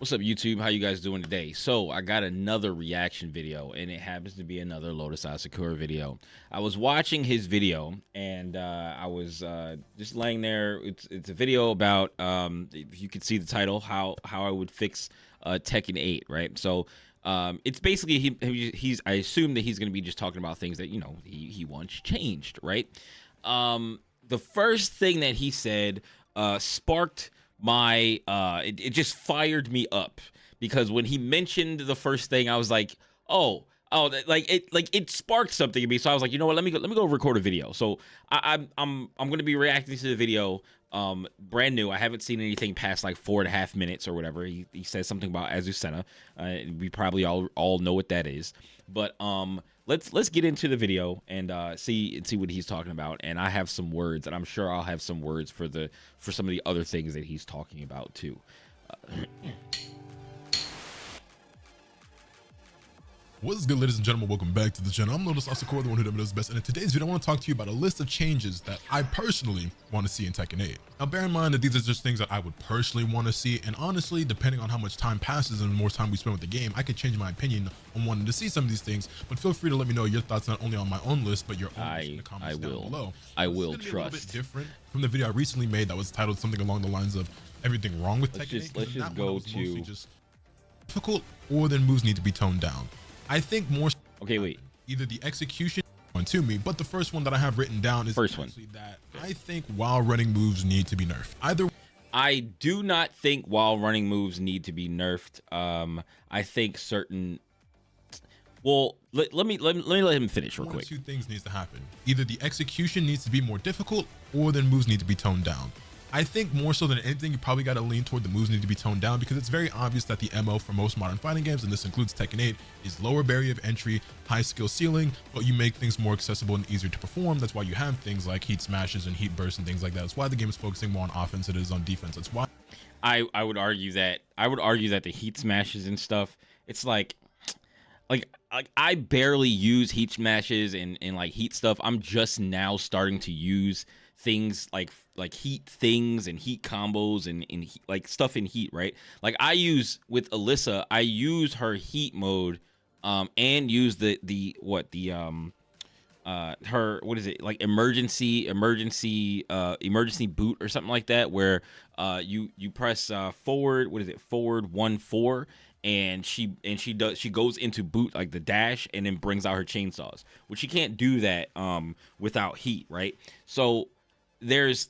What's up, YouTube? How you guys doing today? So I got another reaction video, and it happens to be another Lotus Asakura video. I was watching his video, and I was just laying there. It's a video about if you could see the title, how I would fix Tekken 8, right? So it's basically he's I assume that he's going to be just talking about things that he wants changed, right? The first thing that he said sparked my it just fired me up, because when he mentioned the first thing, I was like, oh, it sparked something in me. So I was like, you know what, let me go record a video. So I'm gonna be reacting to the video, brand new. I haven't seen anything past like 4.5 minutes or whatever. He says something about Azucena. We probably all know what that is, but let's get into the video and see what he's talking about. And I have some words, and I'm sure I'll have some words for some of the other things that he's talking about too. What is good, ladies and gentlemen? Welcome back to the channel. I'm Lotus Asakura, the one who does best, and in today's video I want to talk to you about a list of changes that I personally want to see in Tekken 8. Now bear in mind that these are just things that I would personally want to see, and honestly, depending on how much time passes and the more time we spend with the game, I could change my opinion on wanting to see some of these things. But feel free to let me know your thoughts, not only on my own list, but your own list in the comments down below. I will trust. A little bit different from the video I recently made that was titled something along the lines of everything wrong with Tekken 8. Let's just go to just difficult, or then moves need to be toned down. I think more. Okay, wait. Either the execution one to me, but the first one that I have written down is first one that I think while running moves need to be nerfed. Either I do not think while running moves need to be nerfed. I think certain. Well, let me let him finish real quick. Two things needs to happen. Either the execution needs to be more difficult, or then moves need to be toned down. I think more so than anything, you probably got to lean toward the moves need to be toned down, because it's very obvious that the MO for most modern fighting games, and this includes Tekken 8, is lower barrier of entry, high skill ceiling, but you make things more accessible and easier to perform. That's why you have things like heat smashes and heat bursts and things like that. That's why the game is focusing more on offense than it is on defense. That's why I would argue that the heat smashes and stuff, it's like I barely use heat smashes and like heat stuff. I'm just now starting to use things like heat things and heat combos and heat, like stuff in heat, right? Like I use with Alyssa, I use her heat mode and use her what is it, like emergency boot or something like that, where you press forward, what is it, forward 1-4, and she goes into boot, like the dash, and then brings out her chainsaws, which she can't do that without heat, right? So there's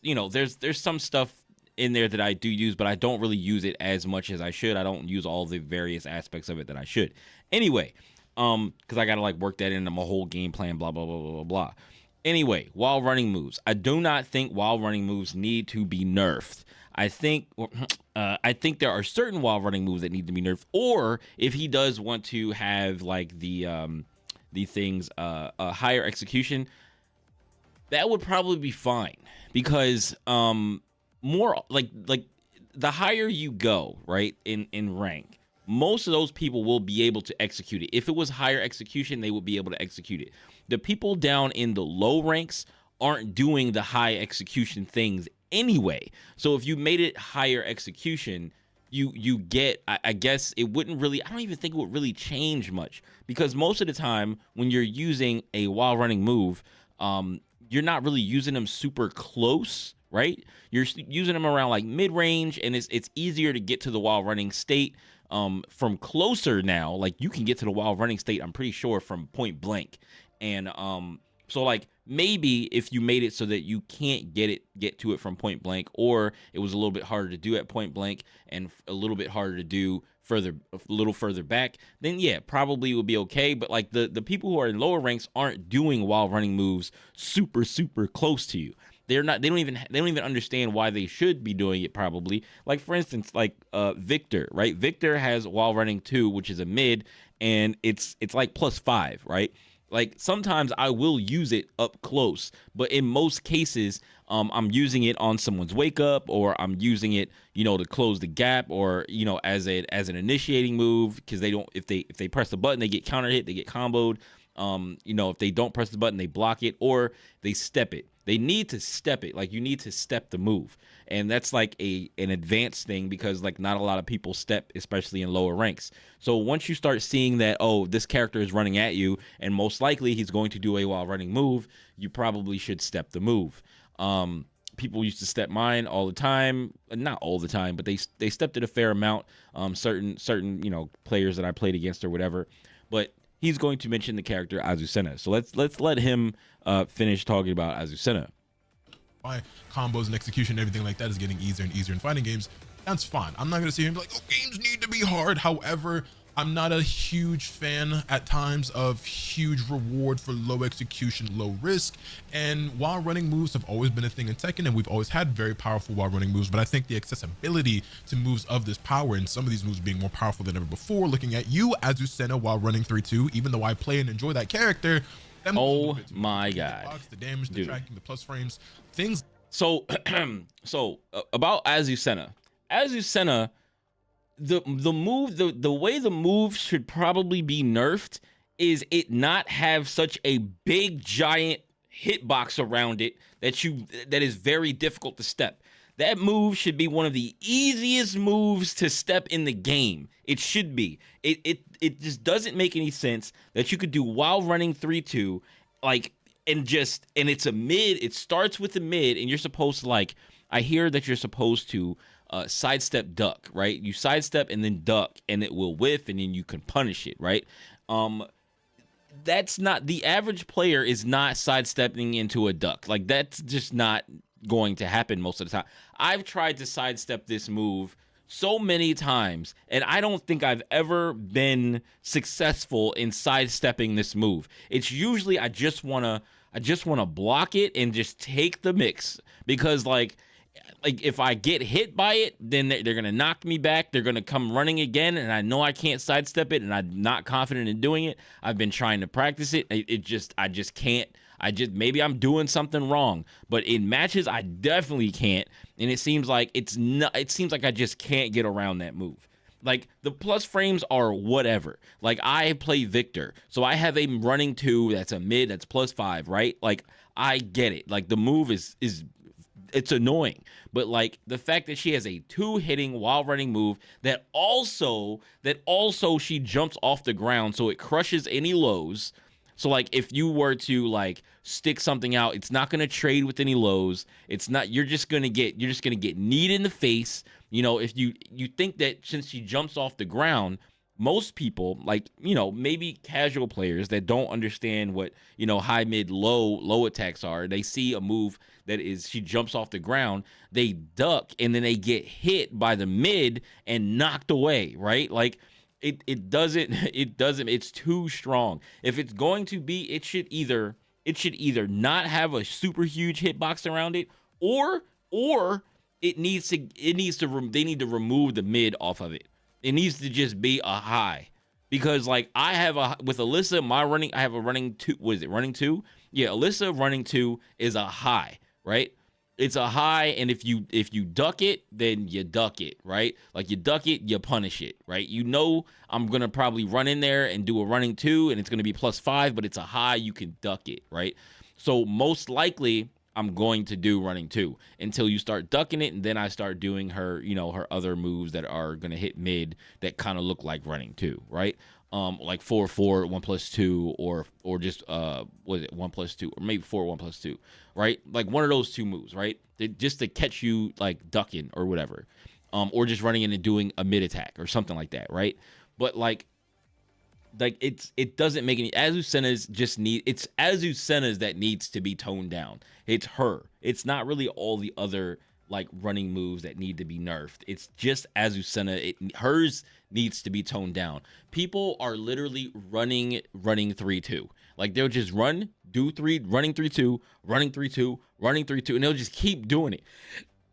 some stuff in there that I do use, but I don't really use it as much as I should. I don't use all the various aspects of it that I should. Anyway, because I gotta like work that into my whole game plan, blah blah blah blah blah blah. Anyway, while running moves, I do not think while running moves need to be nerfed. I think there are certain while running moves that need to be nerfed, or if he does want to have like the things higher execution, that would probably be fine, because more like the higher you go, right, in rank, most of those people will be able to execute it. If it was higher execution, they would be able to execute it. The people down in the low ranks aren't doing the high execution things anyway. So if you made it higher execution, you get, I guess it wouldn't really, I don't even think it would really change much, because most of the time when you're using a while running move, you're not really using them super close, right? You're using them around like mid-range, and it's easier to get to the while running state from closer now. Like you can get to the while running state, I'm pretty sure, from point blank. And so like maybe if you made it so that you can't get to it from point blank, or it was a little bit harder to do at point blank and a little bit harder to do a little further back, then yeah, probably it would be okay. But like the people who are in lower ranks aren't doing while running moves super close to you. They don't even understand why they should be doing it, probably. Like for instance, like Victor, right? Victor has while running 2, which is a mid, and it's like +5, right? Like sometimes I will use it up close, but in most cases, I'm using it on someone's wake up, or I'm using it, to close the gap, or as an initiating move, because they don't, if they press the button, they get counter hit, they get comboed. If they don't press the button, they block it, or they step it. They need to step it. Like, you need to step the move. And that's like an advanced thing, because like not a lot of people step, especially in lower ranks. So once you start seeing that, oh, this character is running at you, and most likely he's going to do a while running move, you probably should step the move. People used to step mine all the time, not all the time, but they stepped it a fair amount. Certain players that I played against or whatever. But he's going to mention the character Azucena. So let's let him finish talking about Azucena. Why combos and execution and everything like that is getting easier and easier in fighting games. That's fine. I'm not gonna sit here and be like, oh, games need to be hard. However, I'm not a huge fan at times of huge reward for low execution, low risk. And while running moves have always been a thing in Tekken, and we've always had very powerful while running moves, but I think the accessibility to moves of this power, and some of these moves being more powerful than ever before, looking at you, Azucena, while running 3-2, even though I play and enjoy that character, oh my god, the damage, the tracking, the plus frames, things. So about Azucena, the move, the way the move should probably be nerfed is it not have such a big giant hitbox around it that is very difficult to step. That move should be one of the easiest moves to step in the game. It should be. It just doesn't make any sense that you could do while running 3-2, like, and it's a mid. It starts with the mid, and you're supposed to, like, I hear that you're supposed to sidestep duck, right? You sidestep and then duck, and it will whiff, and then you can punish it, right? That's not, the average player is not sidestepping into a duck. Like, that's just not going to happen most of the time. I've tried to sidestep this move so many times, and I don't think I've ever been successful in sidestepping this move. It's usually I just wanna block it and just take the mix, because like if I get hit by it, then they're gonna knock me back. They're gonna come running again, and I know I can't sidestep it, and I'm not confident in doing it. I've been trying to practice it. I just can't. Maybe I'm doing something wrong, but in matches I definitely can't. And it seems like it seems like I just can't get around that move. Like, the plus frames are whatever. Like, I play Victor, so I have a running 2 that's a mid that's +5, right? Like, I get it. Like, the move is it's annoying, but like the fact that she has a 2 hitting while running move that also she jumps off the ground, so it crushes any lows. So like if you were to like stick something out, it's not going to trade with any lows. It's not, you're just going to get kneed in the face. If you think that since she jumps off the ground, most people, like, maybe casual players that don't understand what, high, mid, low attacks are, they see a move that is, she jumps off the ground, they duck, and then they get hit by the mid and knocked away, right? Like, it doesn't, it's too strong. If it's going to be, it should either not have a super huge hitbox around it, or they need to remove the mid off of it. It needs to just be a high, because like with Alyssa, I have a running 2. Was it running 2? Yeah, Alyssa running 2 is a high, right? It's a high, and if you duck it, then you duck it, right? Like, you duck it, you punish it, right? I'm gonna probably run in there and do a running 2, and it's gonna be +5, but it's a high, you can duck it, right? So most likely I'm going to do running 2 until you start ducking it, and then I start doing her, her other moves that are gonna hit mid that kind of look like running 2, right? Like 4-4, 1+2, or just was it 1+2, or maybe 4, 1+2, right? Like one of those 2 moves, right? Just to catch you like ducking or whatever, or just running in and doing a mid attack or something like that, right? But like it doesn't make any. Azucena's that needs to be toned down. It's her. It's not really all the other like running moves that need to be nerfed. It's just Azucena. Hers needs to be toned down. People are literally running 3-2. Like, they'll just running 3-2, running 3-2, running 3-2, and they'll just keep doing it.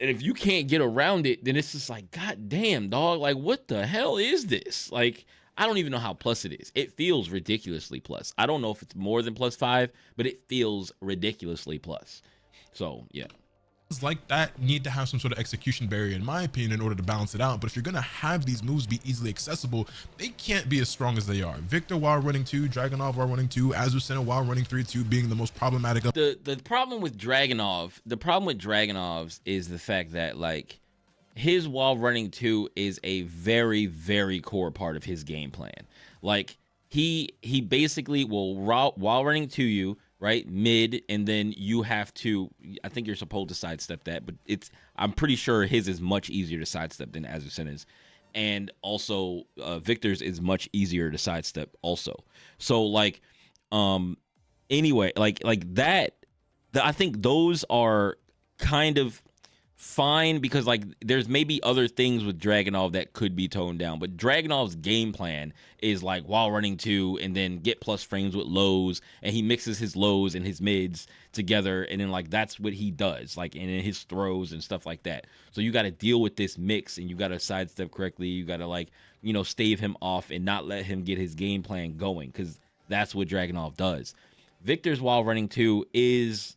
And if you can't get around it, then it's just like, God damn, dog. Like, what the hell is this? Like, I don't even know how plus it is. It feels ridiculously plus. I don't know if it's more than +5, but it feels ridiculously plus. So, yeah. like that need to have some sort of execution barrier, in my opinion, in order to balance it out. But if you're gonna have these moves be easily accessible, they can't be as strong as they are. Victor while running 2, Dragunov while running 2, Azucena while running 3-2 being the most problematic of the problem with Dragunov's is the fact that like his while running 2 is a very, very core part of his game plan. Like he basically will while running to you, right, mid, and then you have to, I think you're supposed to sidestep that, but I'm pretty sure his is much easier to sidestep than Azucena's, and also Victor's is much easier to sidestep also. So like anyway, like that, I think those are kind of fine because like there's maybe other things with Dragunov that could be toned down, but Dragunov's game plan is like while running 2 and then get plus frames with lows, and he mixes his lows and his mids together, and then like that's what he does, like in his throws and stuff like that. So you got to deal with this mix, and you got to sidestep correctly. You got to like, you know, stave him off and not let him get his game plan going, because that's what Dragunov does. Victor's while running 2 is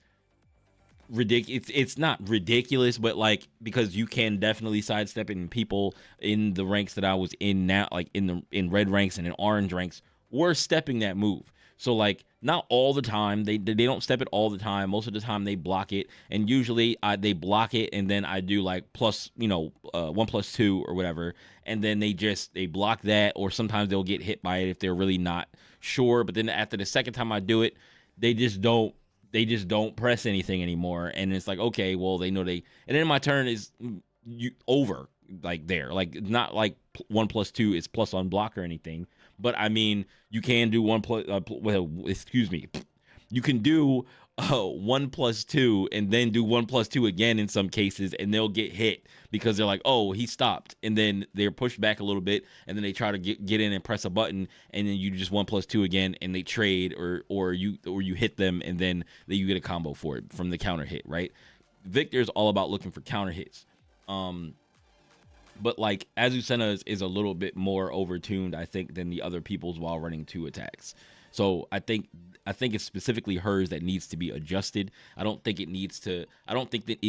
ridiculous. It's not ridiculous, but like, because you can definitely sidestep it, and people in the ranks that I was in now, like in red ranks and in orange ranks, were stepping that move. So like not all the time, they don't step it all the time. Most of the time they block it, and usually they block it, and then I do like plus, you know, 1+2 or whatever, and then they block that, or sometimes they'll get hit by it if they're really not sure. But then after the second time I do it, they just don't press anything anymore, and it's like, okay, well, they know and then my turn is over, like there, like not like 1+2 is plus on block or anything, but I mean, you can do you can do 1+2 and then do 1+2 again in some cases, and they'll get hit because they're like, oh, he stopped, and then they're pushed back a little bit, and then they try to get in and press a button, and then you just 1+2 again, and they trade, or you hit them, and then you get a combo for it from the counter hit, right? Victor's all about looking for counter hits. But like Azucena is a little bit more overtuned, I think, than the other people's while running 2 attacks. So I think it's specifically hers that needs to be adjusted. I don't think that it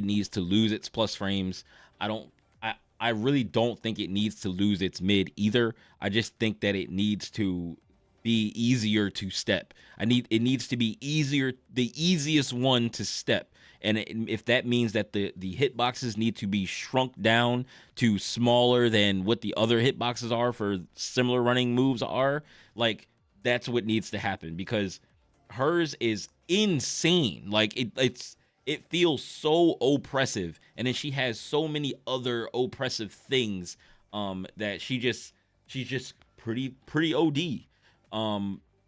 needs to lose its plus frames. I really don't think it needs to lose its mid either. I just think that it needs to be easier to step. It needs to be easier, the easiest one to step. And if that means that the hitboxes need to be shrunk down to smaller than what the other hitboxes are for similar running moves are, like, that's what needs to happen, because hers is insane. Like it feels so oppressive, and then she has so many other oppressive things that she's just pretty OD.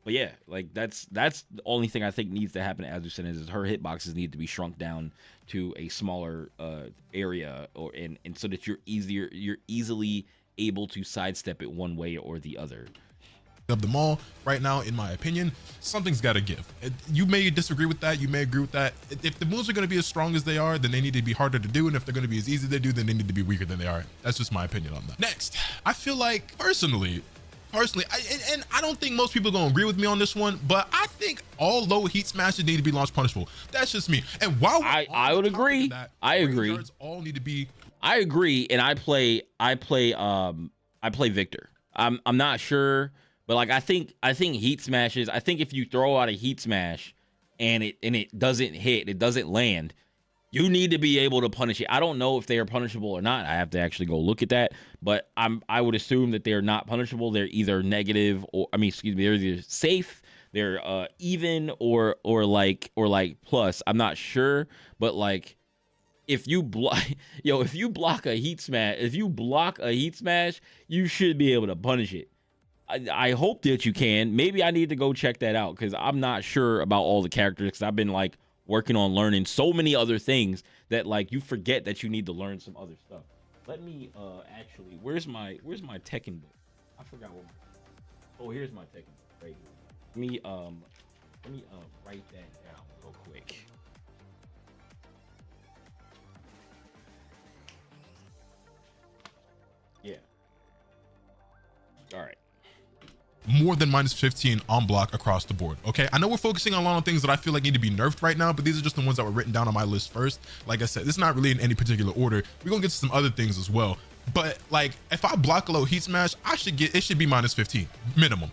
But yeah, like that's the only thing I think needs to happen to Azucena is her hitboxes need to be shrunk down to a smaller area, and so that you're easily able to sidestep it one way or the other. Of them all right now, in my opinion, something's got to give. You may disagree with that, you may agree with that. If the moves are going to be as strong as they are, then they need to be harder to do, and if they're going to be as easy as they do, then they need to be weaker than they are. That's just my opinion on that. Next, I feel like personally, I don't think most people are going to agree with me on this one, but I think all low heat smashes need to be launch punishable. That's just me. And while I would agree, I agree. All need to be. I agree, and I play Victor. I'm not sure, but like I think heat smashes. I think if you throw out a heat smash and it doesn't hit, it doesn't land, you need to be able to punish it. I don't know if they are punishable or not. I have to actually go look at that, but I would assume that they're not punishable. They're either negative, or they're either safe, they're even, or like plus. I'm not sure, but like if you block a heat smash, you should be able to punish it. I hope that you can. Maybe I need to go check that out, because I'm not sure about all the characters, because I've been like working on learning so many other things that like you forget that you need to learn some other stuff. Let me actually, where's my Tekken book? I forgot what. Oh, here's my Tekken book right here. Let me write that down real quick. Yeah. All right. more than minus 15 on block across the board. Okay, I know we're focusing on a lot of things that I feel like need to be nerfed right now, but these are just the ones that were written down on my list first. Like I said, this is not really in any particular order. We're gonna get to some other things as well, but like if I block a low heat smash, it should be minus 15 minimum.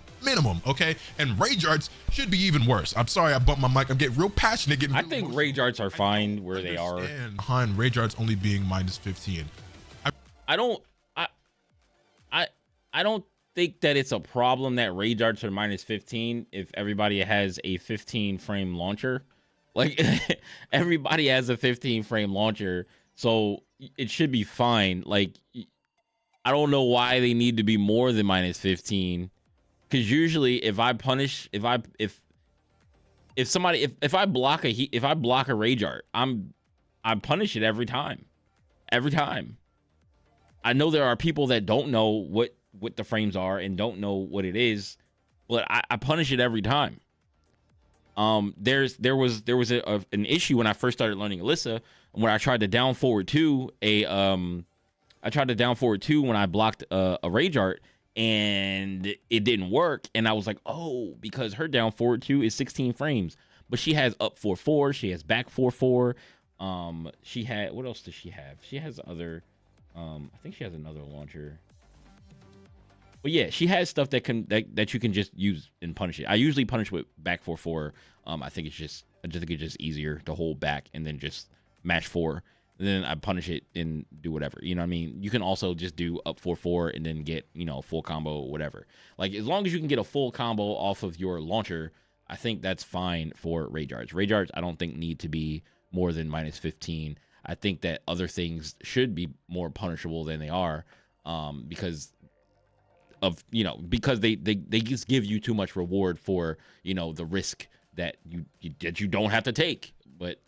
Okay, and rage arts should be even worse. I'm sorry I bumped my mic. I'm getting real passionate. I think rage arts are fine where they are. Behind rage arts only being minus 15. I don't think that it's a problem that rage arts are minus 15 if everybody has a 15 frame launcher. Like everybody has a 15 frame launcher, so it should be fine. Like I don't know why they need to be more than minus 15, because usually if I block a rage art, I punish it every time. I know there are people that don't know what the frames are and don't know what it is, but I punish it every time. There was an issue when I first started learning Alyssa, where I tried to down forward 2 when I blocked a rage art, and it didn't work, and I was like, oh, because her down forward 2 is 16 frames, but she has up 4-4, she has back 4-4. She had, what else does she have? She has other, I think she has another launcher. But yeah, she has stuff that you can just use and punish it. I usually punish with back 4-4. I think it's just easier to hold back and then just mash 4. And then I punish it and do whatever. You know what I mean? You can also just do up 4-4 and then get, full combo, whatever. Like as long as you can get a full combo off of your launcher, I think that's fine for rage arts. Rage arts I don't think need to be more than minus 15. I think that other things should be more punishable than they are, because they just give you too much reward for the risk that you don't have to take. But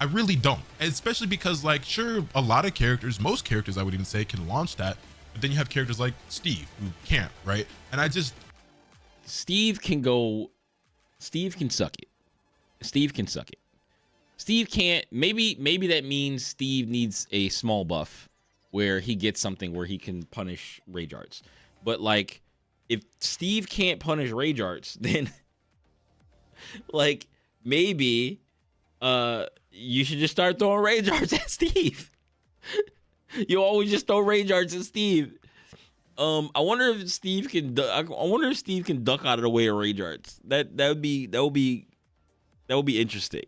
I really don't, especially because like sure, a lot of characters, most characters I would even say, can launch that, but then you have characters like Steve who can't, right? And Steve can suck it. Steve can't. Maybe that means Steve needs a small buff where he gets something where he can punish rage arts. But like, if Steve can't punish rage arts, then like maybe you should just start throwing rage arts at Steve. You always just throw rage arts at Steve. I wonder if Steve can duck out of the way of rage arts. That would be interesting.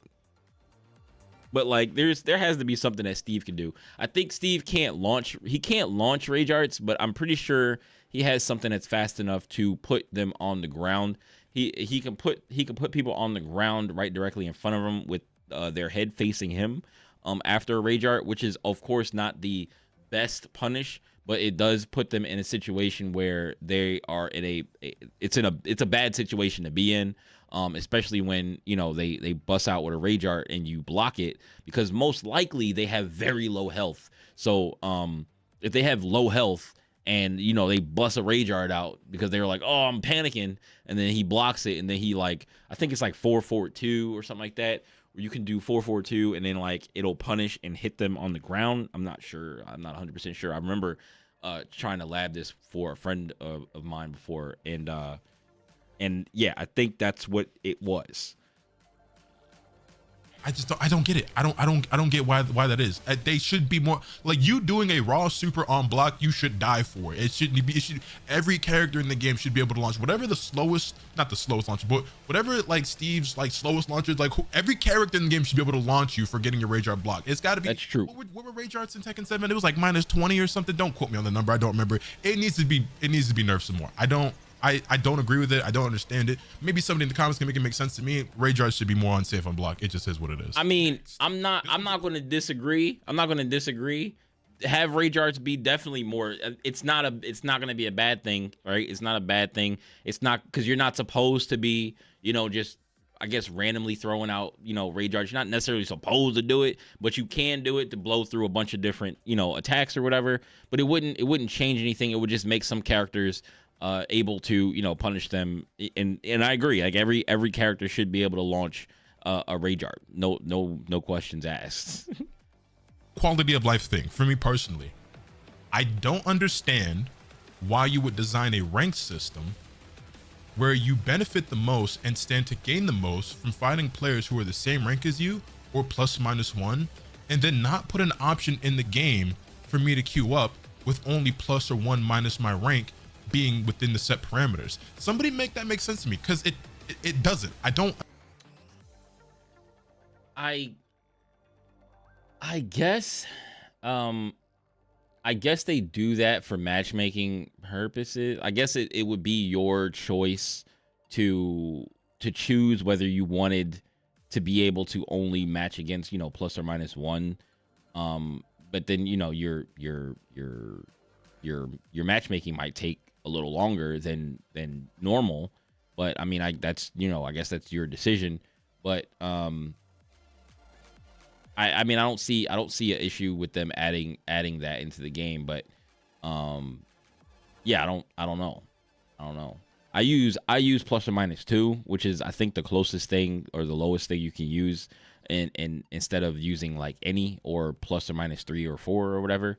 But like there has to be something that Steve can do. I think Steve can't launch rage arts, but I'm pretty sure he has something that's fast enough to put them on the ground. He can put people on the ground right directly in front of him with their head facing him after a rage art, which is of course not the best punish, but it does put them in a situation where they are in it's a bad situation to be in. Especially when they bust out with a rage art and you block it, because most likely they have very low health. So if they have low health and they bust a rage art out because they were like, oh, I'm panicking, and then he blocks it, and then he I think it's like 4-4-2 or something like that, where you can do 4-4-2 and then like it'll punish and hit them on the ground. I'm not sure. I'm not 100% sure. I remember trying to lab this for a friend of mine before, and yeah, I think that's what it was. I don't get it. I don't get why that is. They should be more like, you doing a raw super on block, you should die for it. Every character in the game should be able to launch whatever not the slowest launcher, but whatever like Steve's like slowest launchers, like every character in the game should be able to launch you for getting your rage art block. It's got to be. That's true. What were rage arts in Tekken 7? It was like minus 20 or something. Don't quote me on the number. I don't remember. It needs to be nerfed some more. I don't agree with it. I don't understand it. Maybe somebody in the comments can make it make sense to me. Rage arts should be more unsafe on block. It just is what it is. I mean, I'm not going to disagree. Have rage arts be definitely more. It's not going to be a bad thing, right? It's not a bad thing. It's not, because you're not supposed to be, just I guess randomly throwing out, rage arts. You're not necessarily supposed to do it, but you can do it to blow through a bunch of different, attacks or whatever. But it wouldn't change anything. It would just make some characters able to punish them, and I agree, like every character should be able to launch a rage art, no questions asked. Quality of life thing for me personally, I don't understand why you would design a ranked system where you benefit the most and stand to gain the most from fighting players who are the same rank as you or +/-1, and then not put an option in the game for me to queue up with only plus or one minus my rank being within the set parameters. Somebody make that make sense to me, because it doesn't. I guess I guess they do that for matchmaking purposes. I guess it would be your choice to choose whether you wanted to be able to only match against, +/-1. But then, your matchmaking might take a little longer than normal. But I mean, I guess that's your decision. But I mean, I don't see an issue with them adding that into the game, but yeah, I don't know. I use +/-2, which is, I think, the closest thing or the lowest thing you can use, and instead of using like any or +/-3 or 4 or whatever,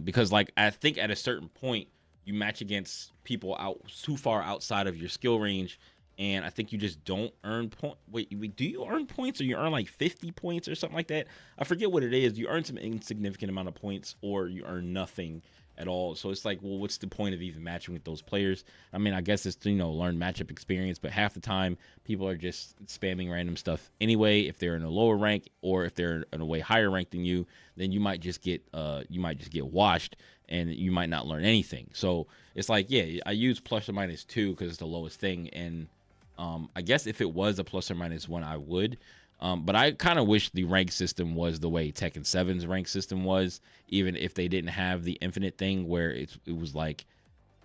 because like I think at a certain point you match against people out too far outside of your skill range. And I think you just don't earn points. Wait, do you earn points, or you earn like 50 points or something like that? I forget what it is. You earn some insignificant amount of points, or you earn nothing at all. So it's like, well, what's the point of even matching with those players? I mean, I guess it's to, learn matchup experience, but half the time people are just spamming random stuff anyway. If they're in a lower rank, or if they're in a way higher rank than you, then you might just get washed, and you might not learn anything. So it's like, yeah, I use +/-2 because it's the lowest thing, and I guess if it was a +/-1, I would. But I kind of wish the rank system was the way Tekken 7's rank system was, even if they didn't have the infinite thing where it was like,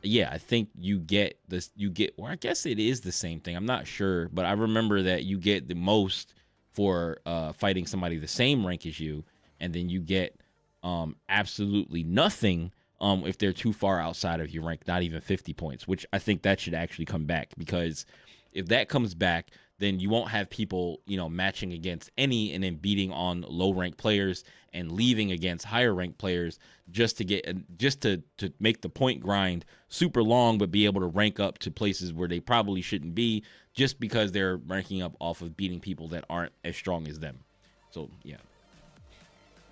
yeah, I think well, I guess it is the same thing. I'm not sure, but I remember that you get the most for fighting somebody the same rank as you, and then you get absolutely nothing if they're too far outside of your rank, not even 50 points, which I think that should actually come back, because if that comes back, then you won't have people, matching against any and then beating on low ranked players and leaving against higher ranked players just to make the point grind super long, but be able to rank up to places where they probably shouldn't be, just because they're ranking up off of beating people that aren't as strong as them. So yeah.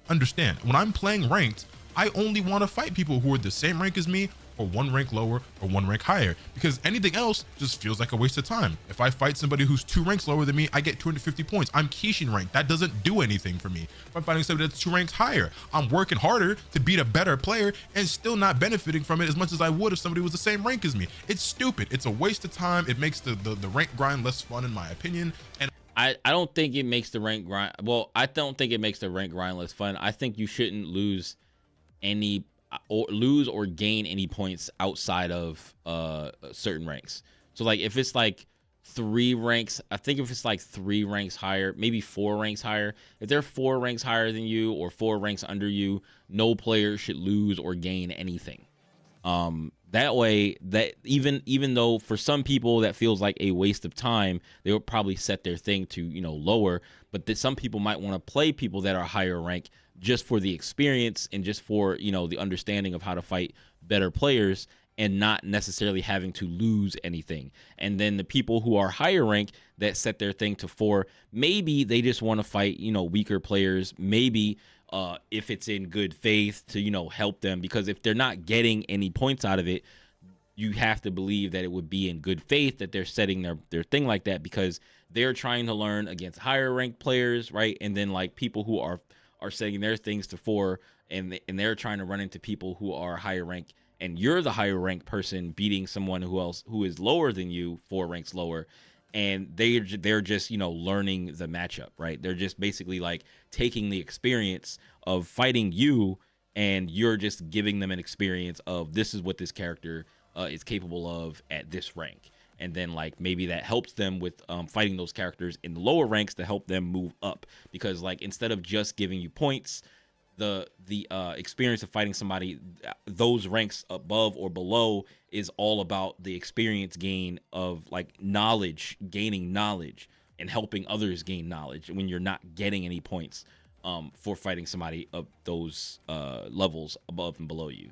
Understand, when I'm playing ranked, I only want to fight people who are the same rank as me, or one rank lower or one rank higher, because anything else just feels like a waste of time. If I fight somebody who's 2 ranks lower than me, I get 250 points. I'm Kishin ranked. That doesn't do anything for me. If I'm fighting somebody that's 2 ranks higher, I'm working harder to beat a better player and still not benefiting from it as much as I would if somebody was the same rank as me. It's stupid. It's a waste of time. It makes the rank grind less fun, in my opinion. And I don't think it makes the rank grind. Well, I don't think it makes the rank grind less fun. I think you shouldn't lose or gain any points outside of certain ranks. So like if it's like 3 ranks, I think if it's like 3 ranks higher, maybe 4 ranks higher, if they're 4 ranks higher than you or 4 ranks under you, no player should lose or gain anything. That way, that even though for some people that feels like a waste of time, they will probably set their thing to lower, but that some people might want to play people that are higher rank just for the experience and just for the understanding of how to fight better players, and not necessarily having to lose anything. And then the people who are higher rank that set their thing to 4, maybe they just want to fight weaker players, maybe if it's in good faith to help them, because if they're not getting any points out of it, you have to believe that it would be in good faith that they're setting their thing like that, because they're trying to learn against higher ranked players, right? And then like people who are setting their things to 4, and they're trying to run into people who are higher rank, and you're the higher ranked person beating someone who is lower than you, 4 ranks lower, and they're just learning the matchup, right? They're just basically like taking the experience of fighting you, and you're just giving them an experience of, this is what this character is capable of at this rank. And then like maybe that helps them with fighting those characters in the lower ranks to help them move up, because like instead of just giving you points, the experience of fighting somebody those ranks above or below is all about the experience gain of like gaining knowledge and helping others gain knowledge when you're not getting any points for fighting somebody of those levels above and below you.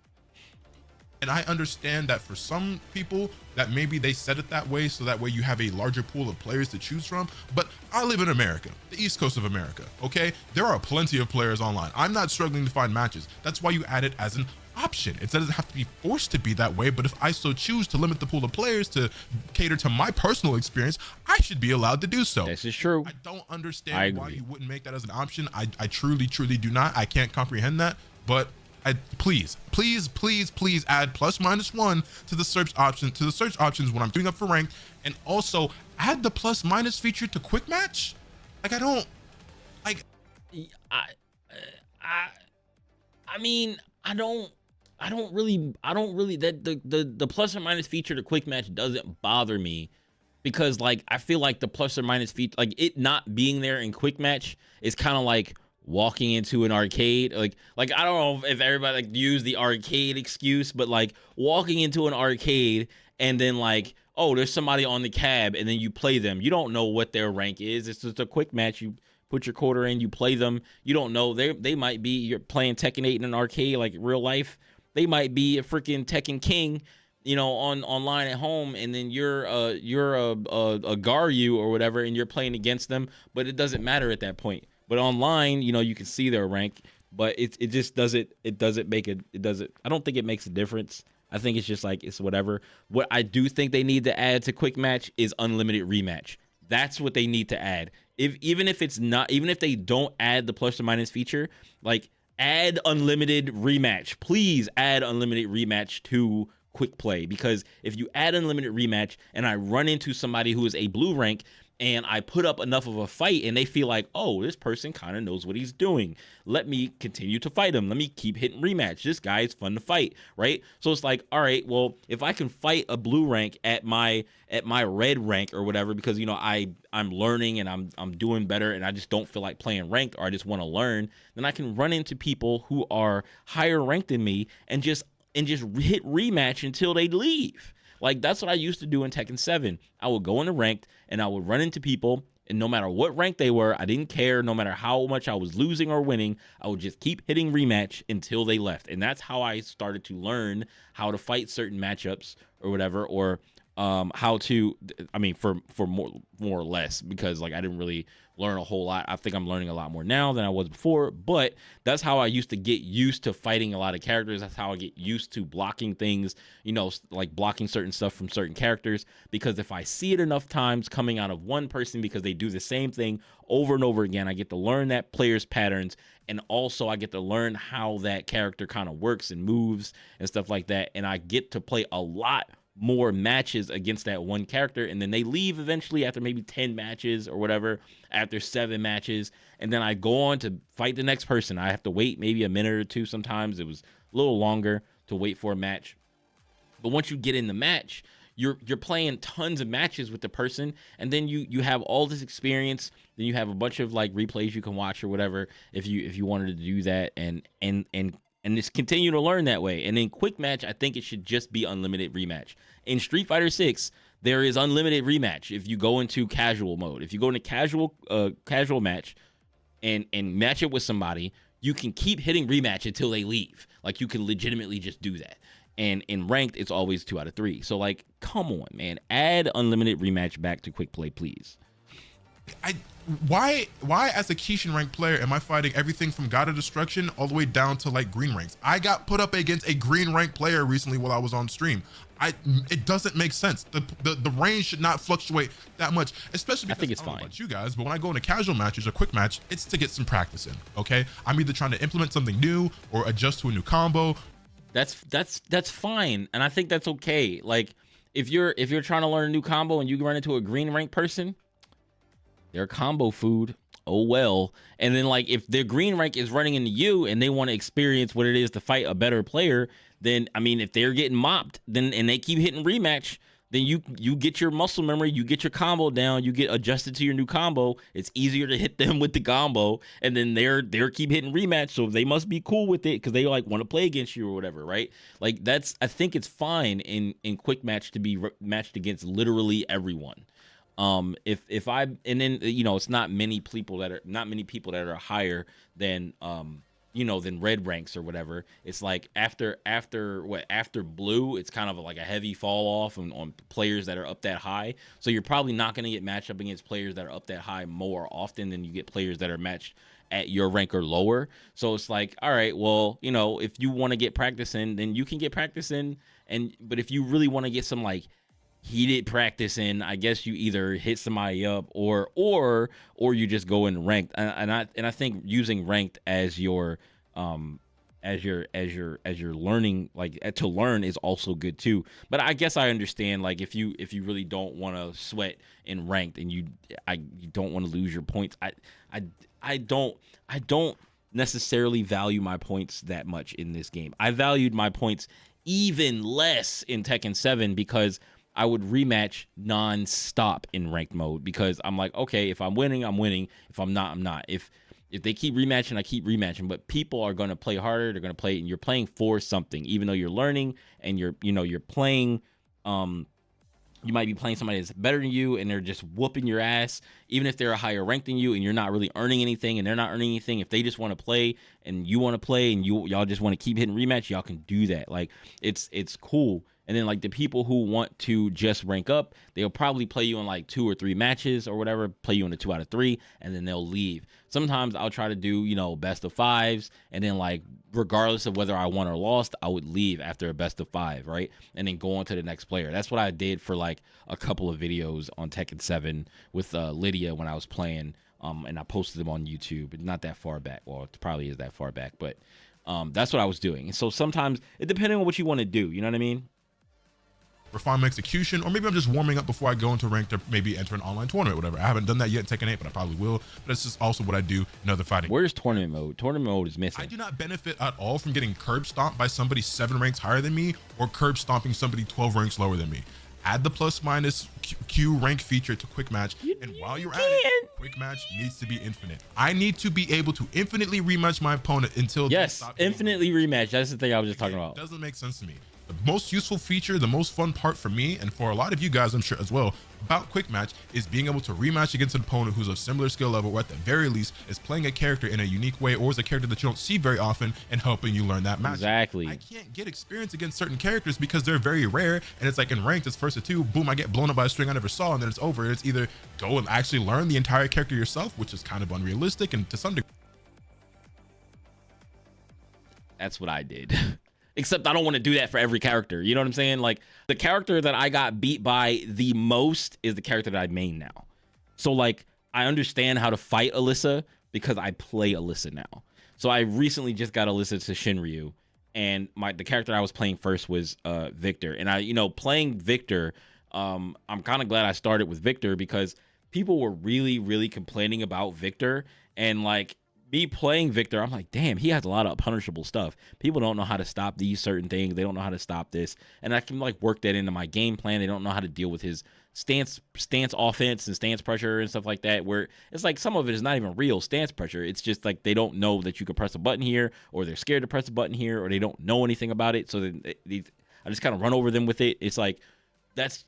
And I understand that for some people that maybe they set it that way so that way you have a larger pool of players to choose from. But I live in America, the East Coast of America, okay? There are plenty of players online. I'm not struggling to find matches. That's why you add it as an option. It doesn't have to be forced to be that way, but if I so choose to limit the pool of players to cater to my personal experience, I should be allowed to do so. This is true. I don't understand why you wouldn't make that as an option. I truly do not. I can't comprehend that, but please add +-1 to the search options when I'm doing up for ranked, and also add the +- feature to quick match. Like I don't like. I mean, I don't really that the +or- feature to quick match doesn't bother me, because like I feel like the +or- feature, like it not being there in quick match is kind of like walking into an arcade. Like I don't know if everybody like use the arcade excuse, but like walking into an arcade and then like, oh, there's somebody on the cab, and then you play them. You don't know what their rank is. It's just a quick match. You put your quarter in, you play them. You don't know, they might be, you're playing Tekken 8 in an arcade like real life. They might be a freaking Tekken King, you know, online at home, and then you're a Garyu or whatever, and you're playing against them. But it doesn't matter at that point. But online, you know, you can see their rank, but it just doesn't, I don't think it makes a difference. I think it's just like, it's whatever. What I do think they need to add to quick match is unlimited rematch. That's what they need to add. Even if they don't add the +or- feature, like add unlimited rematch. Please add unlimited rematch to quick play, because if you add unlimited rematch and I run into somebody who is a blue rank and I put up enough of a fight and they feel like, oh, this person kind of knows what he's doing, let me continue to fight him. Let me keep hitting rematch. This guy is fun to fight, right? So it's like, all right, well, if I can fight a blue rank at my red rank or whatever, because, you know, I'm learning and I'm doing better and I just don't feel like playing ranked, or I just want to learn, then I can run into people who are higher ranked than me and just hit rematch until they leave. Like, that's what I used to do in Tekken 7. I would go into ranked and I would run into people, and no matter what rank they were, I didn't care. No matter how much I was losing or winning, I would just keep hitting rematch until they left. And that's how I started to learn how to fight certain matchups or whatever, or how to, I mean, for more or less, because like I didn't really learn a whole lot. I think I'm learning a lot more now than I was before, but that's how I used to get used to fighting a lot of characters. That's how I get used to blocking things, you know, like blocking certain stuff from certain characters, because if I see it enough times coming out of one person because they do the same thing over and over again, I get to learn that player's patterns, and also I get to learn how that character kind of works and moves and stuff like that, and I get to play a lot more matches against that one character, and then they leave eventually after maybe 10 matches or whatever, after 7 matches, and then I go on to fight the next person. I have to wait maybe a minute or two. Sometimes it was a little longer to wait for a match, but once you get in the match, you're playing tons of matches with the person, and then you have all this experience. Then you have a bunch of like replays you can watch or whatever if you wanted to do that, and just continue to learn that way. And in quick match, I think it should just be unlimited rematch. In Street Fighter 6, there is unlimited rematch if you go into casual mode. If you go into casual match and match it with somebody, you can keep hitting rematch until they leave. Like, you can legitimately just do that. And in ranked, it's always 2 out of 3. So like, come on, man, add unlimited rematch back to quick play, please. Why as a Kishin rank player am I fighting everything from God of Destruction all the way down to like green ranks? I got put up against a green rank player recently while I was on stream. It doesn't make sense. The range should not fluctuate that much, especially because I think it's fine. I don't know about you guys, but when I go into casual matches or quick match, it's to get some practice in. Okay, I'm either trying to implement something new or adjust to a new combo. That's fine, and I think that's okay. Like, if you're trying to learn a new combo and you run into a green rank person, they're combo food. Oh well. And then like, if their green rank is running into you and they want to experience what it is to fight a better player, then I mean, if they're getting mopped, then and they keep hitting rematch, then you get your muscle memory, you get your combo down, you get adjusted to your new combo. It's easier to hit them with the combo, and then they're keep hitting rematch, so they must be cool with it because they like want to play against you or whatever, right? Like, I think it's fine in quick match to be matched against literally everyone. If I, and then, you know, it's not many people that are higher than than red ranks or whatever. It's like after blue, it's kind of like a heavy fall off on players that are up that high. So you're probably not going to get matched up against players that are up that high more often than you get players that are matched at your rank or lower. So it's like, all right, well, if you want to get practice in, then you can get practice in. But if you really want to get some like heated practice in, I guess you either hit somebody up or you just go in ranked. And I think using ranked as your learning, like to learn, is also good too. But I guess I understand, like if you really don't want to sweat in ranked and you don't want to lose your points, I don't necessarily value my points that much in this game. I valued my points even less in Tekken 7 because I would rematch non-stop in ranked mode, because I'm like, okay, if I'm winning, I'm winning. If I'm not, I'm not. If they keep rematching, I keep rematching. But people are going to play harder. They're going to play, and you're playing for something, even though you're learning and you're playing. You might be playing somebody that's better than you, and they're just whooping your ass, even if they're a higher rank than you, and you're not really earning anything, and they're not earning anything. If they just want to play, and you want to play, and y'all just want to keep hitting rematch, y'all can do that. Like it's cool. And then like the people who want to just rank up, they'll probably play you in like 2 or 3 matches or whatever, play you in a 2 out of 3, and then they'll leave. Sometimes I'll try to do, best of 5s, and then like regardless of whether I won or lost, I would leave after a best of 5, right? And then go on to the next player. That's what I did for like a couple of videos on Tekken 7 with Lydia when I was playing, and I posted them on YouTube. Not that far back. Well, it probably is that far back, but that's what I was doing. And so sometimes it depending on what you want to do, you know what I mean? Refine my execution, or maybe I'm just warming up before I go into rank to maybe enter an online tournament, whatever. I haven't done that yet in Tekken 8, but I probably will. But it's just also what I do in other fighting. Where's tournament mode? Tournament mode is missing. I do not benefit at all from getting curb stomped by somebody 7 ranks higher than me, or curb stomping somebody 12 ranks lower than me. Add the plus minus Q rank feature to quick match, and while you're at it, quick match needs to be infinite. I need to be able to infinitely rematch my opponent until yes, infinitely rematch. That's the thing I was just talking about. It doesn't make sense to me. The most useful feature, the most fun part for me, and for a lot of you guys, I'm sure as well, about quick match is being able to rematch against an opponent who's of similar skill level, or at the very least is playing a character in a unique way, or is a character that you don't see very often, and helping you learn that match. Exactly. I can't get experience against certain characters because they're very rare, and it's like in ranked, it's first to 2, boom, I get blown up by a string I never saw, and then it's over. It's either go and actually learn the entire character yourself, which is kind of unrealistic, and to some degree. That's what I did. Except I don't want to do that for every character. You know what I'm saying? Like the character that I got beat by the most is the character that I main now. So like I understand how to fight Alyssa because I play Alyssa now. So I recently just got Alyssa to Shinryu, and the character I was playing first was Victor. And I playing Victor, I'm kind of glad I started with Victor because people were really, really complaining about Victor, and like me playing Victor, I'm like, damn, he has a lot of punishable stuff. People don't know how to stop these certain things. They don't know how to stop this. And I can like work that into my game plan. They don't know how to deal with his stance offense and stance pressure and stuff like that, where it's like some of it is not even real stance pressure. It's just like they don't know that you can press a button here, or they're scared to press a button here, or they don't know anything about it. So then I just kind of run over them with it. It's like, that's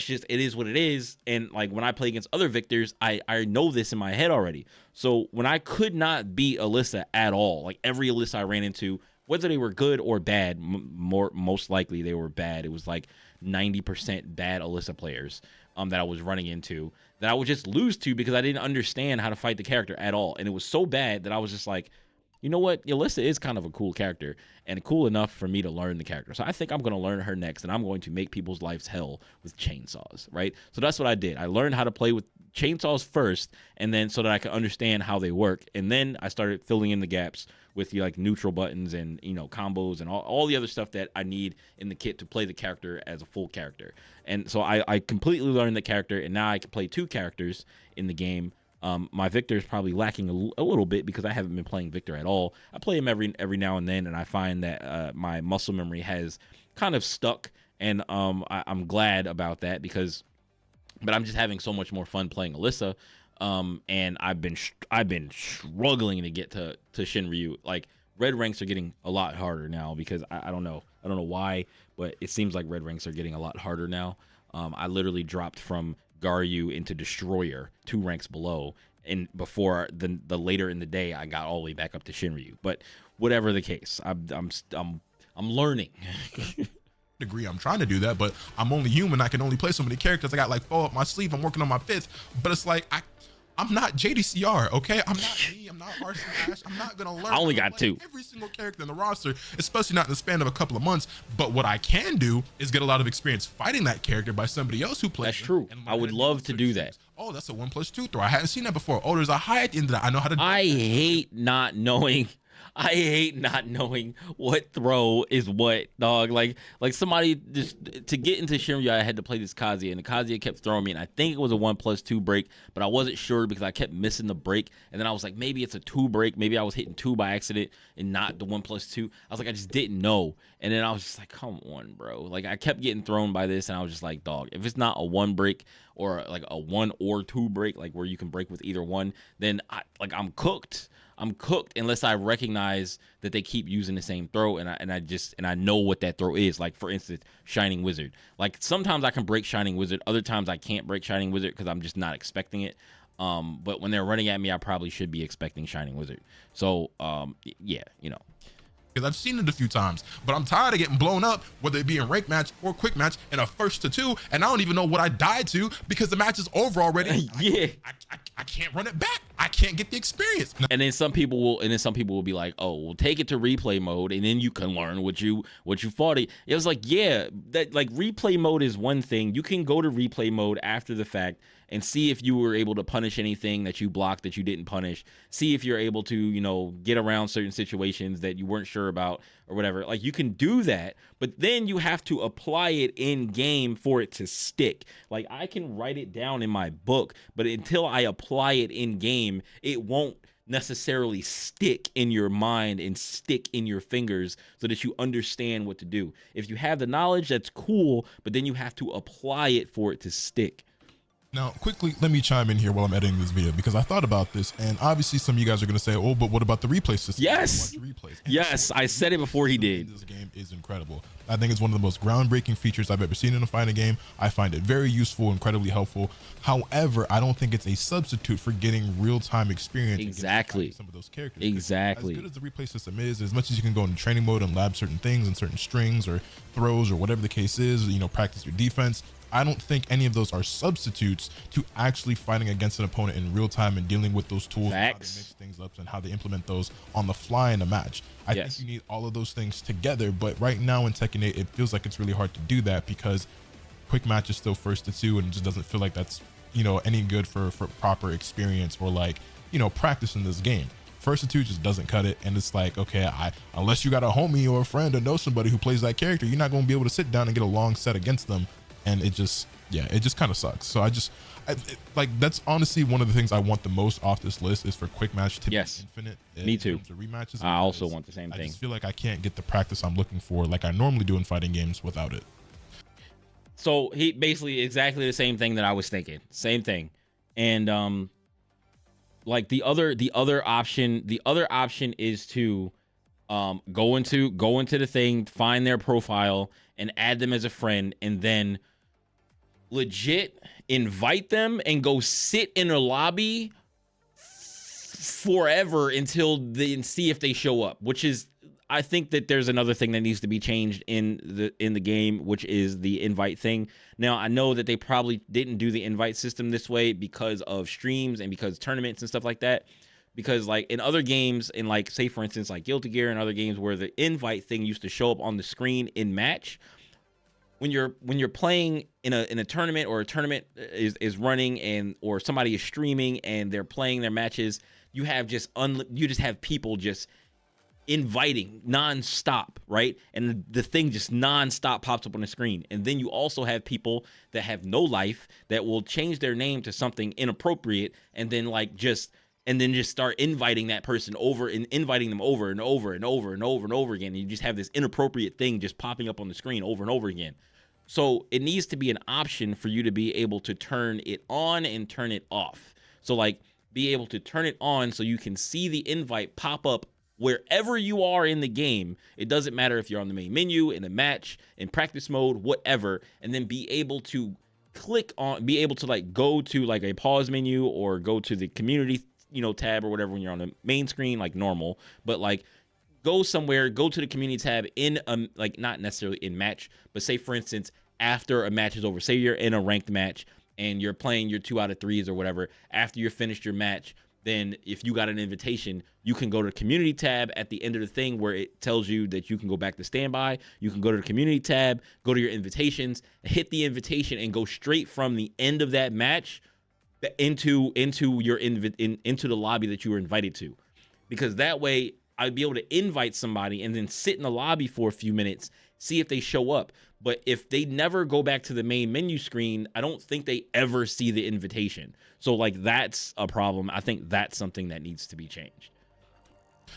just, it is what it is. And like when I play against other Victors, I know this in my head already. So when I could not beat Alyssa at all, like every Alyssa I ran into, whether they were good or bad, most likely they were bad. It was like 90% bad Alyssa players that I was running into, that I would just lose to because I didn't understand how to fight the character at all. And it was so bad that I was just like, you know what? Alyssa is kind of a cool character, and cool enough for me to learn the character. So I think I'm going to learn her next, and I'm going to make people's lives hell with chainsaws, right? So that's what I did. I learned how to play with chainsaws first, and then so that I could understand how they work. And then I started filling in the gaps with like neutral buttons and, combos and all the other stuff that I need in the kit to play the character as a full character. And so I completely learned the character, and now I can play 2 characters in the game. My Victor is probably lacking a little bit because I haven't been playing Victor at all. I play him every now and then, and I find that my muscle memory has kind of stuck, and I'm glad about that but I'm just having so much more fun playing Alyssa, and I've been struggling to get to Shinryu. Like red ranks are getting a lot harder now because I don't know why, but it seems like red ranks are getting a lot harder now. I literally dropped from Garyu into Destroyer, 2 ranks below, and before the later in the day I got all the way back up to Shinryu. But whatever the case, I'm learning. Degree I'm trying to do that, but I'm only human. I can only play so many characters. I got like 4 up my sleeve. I'm working on my 5th, but it's like I'm not JDCR, okay? I'm not me. I'm not Arsene Ash. I'm not gonna learn. I only got 2. Every single character in the roster, especially not in the span of a couple of months. But what I can do is get a lot of experience fighting that character by somebody else who plays. That's true. I would love to do that. Oh, that's a 1+2 throw. I haven't seen that before. Oh, there's a high at the end of that. I know how to do I hate not knowing what throw is what, dog. Like somebody just to get into Shinryu, I had to play this Kazuya, and the Kazuya kept throwing me, and I think it was a 1+2 break, but I wasn't sure because I kept missing the break, and then I was like, maybe it's a 2 break, maybe I was hitting 2 by accident and not the 1+2. I was like, I just didn't know, and then I was just like, come on, bro. Like I kept getting thrown by this, and I was just like, dog, if it's not a 1 break or like a 1 or 2 break, like where you can break with either one, then I'm cooked. I'm cooked unless I recognize that they keep using the same throw, and I know what that throw is. Like for instance, Shining Wizard. Like sometimes I can break Shining Wizard, other times I can't break Shining Wizard because I'm just not expecting it. But when they're running at me, I probably should be expecting Shining Wizard. So yeah, you know. Because I've seen it a few times, but I'm tired of getting blown up, whether it be in rank match or quick match in a 1-2, and I don't even know what I died to because the match is over already. Yeah, I can't run it back. I can't get the experience. And then some people will be like, oh, well, take it to replay mode, and then you can learn what you fought. It was like, yeah, that like replay mode is one thing. You can go to replay mode after the fact and see if you were able to punish anything that you blocked that you didn't punish. See if you're able to, you know, get around certain situations that you weren't sure about or whatever. Like you can do that, but then you have to apply it in game for it to stick. Like I can write it down in my book, but until I apply it in game, it won't necessarily stick in your mind and stick in your fingers so that you understand what to do. If you have the knowledge, that's cool, but then you have to apply it for it to stick. Now, quickly, let me chime in here while I'm editing this video because I thought about this, and obviously some of you guys are going to say, oh, but what about the replay system? Yes. Yes, I said it before he did. This game is incredible. I think it's one of the most groundbreaking features I've ever seen in a fighting game. I find it very useful, incredibly helpful. However, I don't think it's a substitute for getting real-time experience. Exactly. Some of those characters. Exactly. As good as the replay system is, as much as you can go into training mode and lab certain things and certain strings or throws or whatever the case is, you know, practice your defense, I don't think any of those are substitutes to actually fighting against an opponent in real time and dealing with those tools, how they mix things up and how they implement those on the fly in a match. I think you need all of those things together, but right now in Tekken 8, it feels like it's really hard to do that because quick match is still 1-2 and it just doesn't feel like that's, you know, any good for proper experience or like, you know, practice in this game. 1-2 just doesn't cut it, and it's like, okay, unless you got a homie or a friend or know somebody who plays that character, you're not going to be able to sit down and get a long set against them. And it just, yeah, it just kind of sucks. So like that's honestly one of the things I want the most off this list is for quick match to be infinite. Me too. Rematches. I also want the same thing. I just feel like I can't get the practice I'm looking for like I normally do in fighting games without it. So he basically exactly the same thing that I was thinking. Same thing. And like the other option is to go into the thing, find their profile and add them as a friend, and then legit invite them and go sit in a lobby forever until they see if they show up, which is, I think that there's another thing that needs to be changed in the game, which is the invite thing. Now, I know that they probably didn't do the invite system this way because of streams and because tournaments and stuff like that. Because like in other games, in like say for instance like Guilty Gear and other games where the invite thing used to show up on the screen in match, when you're playing in a tournament or a tournament is running and or somebody is streaming and they're playing their matches, you just have people just inviting nonstop, right? And the thing just nonstop pops up on the screen. And then you also have people that have no life that will change their name to something inappropriate and then just start inviting that person over and inviting them over and over and over and over and over again. And you just have this inappropriate thing just popping up on the screen over and over again. So it needs to be an option for you to be able to turn it on and turn it off. So like be able to turn it on so you can see the invite pop up wherever you are in the game. It doesn't matter if you're on the main menu, in a match, in practice mode, whatever, and then be able to be able to like go to like a pause menu or go to the community, tab or whatever when you're on the main screen like normal, but like go somewhere, go to the community tab in like not necessarily in match, but say for instance after a match is over, say you're in a ranked match and you're playing your 2 out of 3s or whatever, after you're finished your match, then if you got an invitation, you can go to the community tab at the end of the thing where it tells you that you can go back to standby. You can go to the community tab, go to your invitations, hit the invitation, and go straight from the end of that match into the lobby that you were invited to. Because that way I'd be able to invite somebody and then sit in the lobby for a few minutes, see if they show up. But if they never go back to the main menu screen, I don't think they ever see the invitation. So like that's a problem. I think that's something that needs to be changed.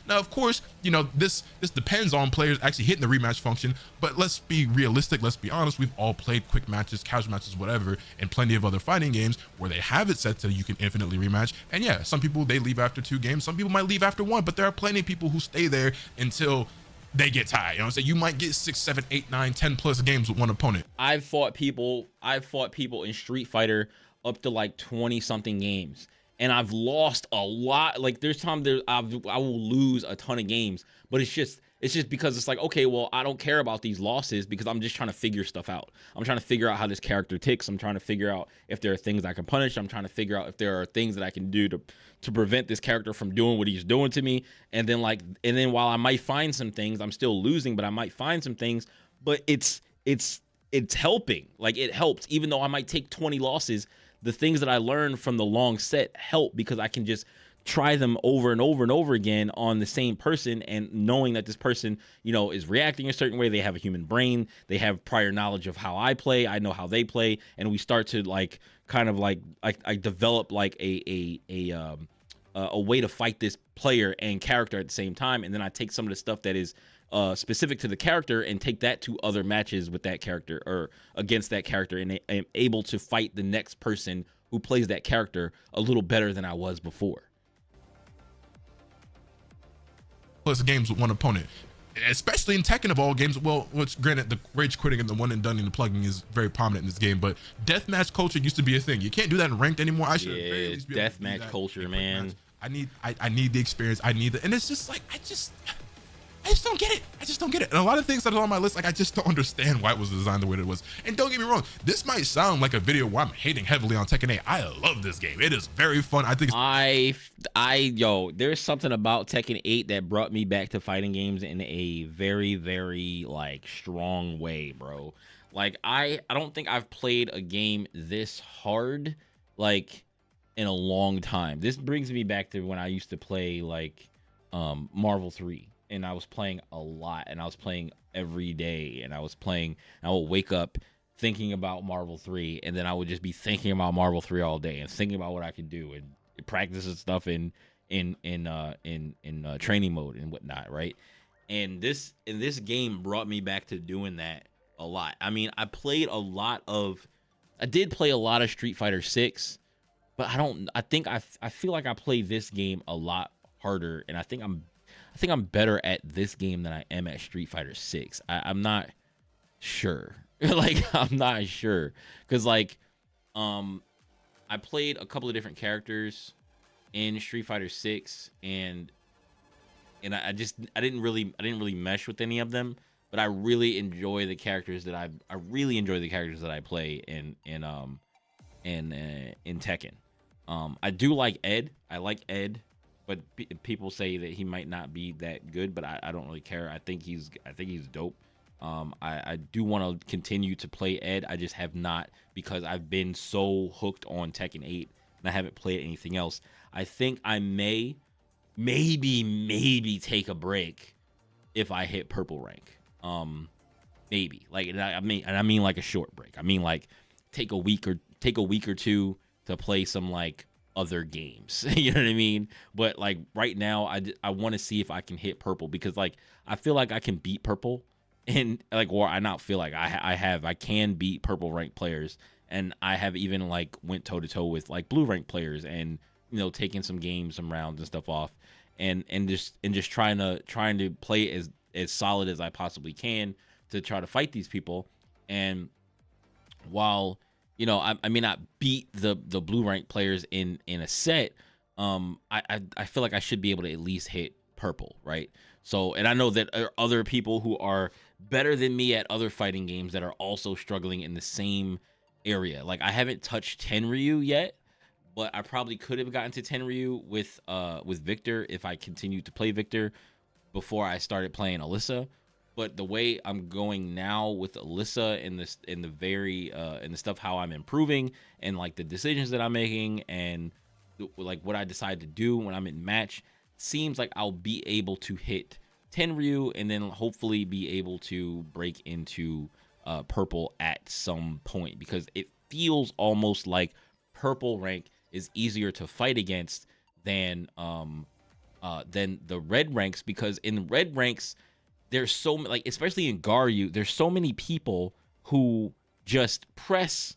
Now, of course, this depends on players actually hitting the rematch function, but let's be realistic, let's be honest, we've all played quick matches, casual matches, whatever, and plenty of other fighting games where they have it set to you can infinitely rematch. And yeah, some people, they leave after 2 games, some people might leave after 1, but there are plenty of people who stay there until they get tired. You know what I'm saying? You might get 6, 7, 8, 9, 10 plus games with one opponent. I've fought people in Street Fighter up to like 20 something games, and I've lost a lot. Like there's times I will lose a ton of games, but it's just because it's like, okay, well, I don't care about these losses because I'm just trying to figure stuff out. I'm trying to figure out how this character ticks. I'm trying to figure out if there are things I can punish. I'm trying to figure out if there are things that I can do to prevent this character from doing what he's doing to me. And then while I might find some things, I'm still losing, but I might find some things, but it's helping. Like it helps, even though I might take 20 losses. The things that I learned from the long set help because I can just try them over and over and over again on the same person, and knowing that this person, is reacting a certain way. They have a human brain. They have prior knowledge of how I play. I know how they play, and we start to like kind of like I develop like a way to fight this player and character at the same time, and then I take some of the stuff that is specific to the character and take that to other matches with that character or against that character, and I am able to fight the next person who plays that character a little better than I was before. Plus games with one opponent, especially in Tekken of all games. Well, which granted the rage quitting and the one and done and the plugging is very prominent in this game, but deathmatch culture used to be a thing. You can't do that in ranked anymore. I should at least be deathmatch culture, man. I need the experience. I need the, and it's just like I just don't get it. I just don't get it. And a lot of things that are on my list, like I just don't understand why it was designed the way that it was. And don't get me wrong, this might sound like a video where I'm hating heavily on Tekken 8. I love this game. It is very fun. I think there's something about Tekken 8 that brought me back to fighting games in a very, very like strong way, bro. Like I don't think I've played a game this hard like in a long time. This brings me back to when I used to play like Marvel 3. And I was playing a lot, and I was playing every day, and I would wake up thinking about Marvel 3, and then I would just be thinking about Marvel 3 all day and thinking about what I could do and practicing stuff in training mode and whatnot, right? And this game brought me back to doing that a lot. I mean, I did play a lot of Street Fighter 6, but I feel like I play this game a lot harder, and I think I'm better at this game than I am at Street Fighter 6. I'm not sure. Like, I'm not sure. Because, like, I played a couple of different characters in Street Fighter 6, and I didn't really mesh with any of them, but I really enjoy the characters that I play in Tekken. I do like Ed. I like Ed. But people say that he might not be that good, but I don't really care. I think he's dope. I do want to continue to play Ed. I just have not, because I've been so hooked on Tekken 8 and I haven't played anything else. I think I maybe take a break if I hit purple rank. Maybe like, and I mean like a short break. I mean like take a week or two to play some like other games. You know what I mean? But like right now I want to see if I can hit purple, because like I feel like I can beat purple, and like, or I not feel like I can beat purple ranked players, and I have even like went toe to toe with like blue ranked players, and taking some games, some rounds and stuff off, and just trying to play as solid as I possibly can to try to fight these people. And while you know, I may not beat the blue rank players in a set. I feel like I should be able to at least hit purple, right? So, and I know that there are other people who are better than me at other fighting games that are also struggling in the same area. Like I haven't touched Tenryu yet, but I probably could have gotten to Tenryu with Victor if I continued to play Victor before I started playing Alyssa. But the way I'm going now with Alyssa and this in the very and the stuff how I'm improving and like the decisions that I'm making and like what I decide to do when I'm in match, seems like I'll be able to hit Tenryu and then hopefully be able to break into purple at some point, because it feels almost like purple rank is easier to fight against than the red ranks, because in the red ranks there's so like, especially in Garyu, there's so many people who just press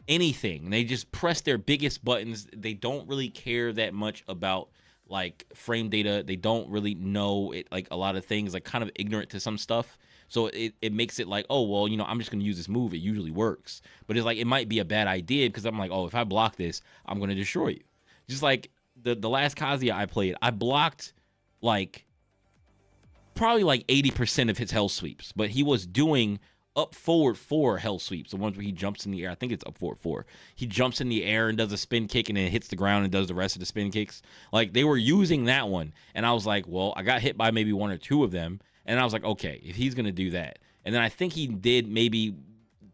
anything. They just press their biggest buttons. They don't really care that much about like frame data. They don't really know it, like a lot of things, like kind of ignorant to some stuff. So it makes it like, oh, well, you know, I'm just going to use this move. It usually works. But it's like, it might be a bad idea because I'm like, oh, if I block this, I'm going to destroy you. Just like the last Kazuya I played, I blocked like probably like 80% of his hell sweeps, but he was doing up forward 4 hell sweeps, the ones where he jumps in the air. I think it's up forward 4. He jumps in the air and does a spin kick and then hits the ground and does the rest of the spin kicks. Like they were using that one, and I was like, well, I got hit by maybe 1 or 2 of them, and I was like, okay, if he's gonna do that, and then I think he did maybe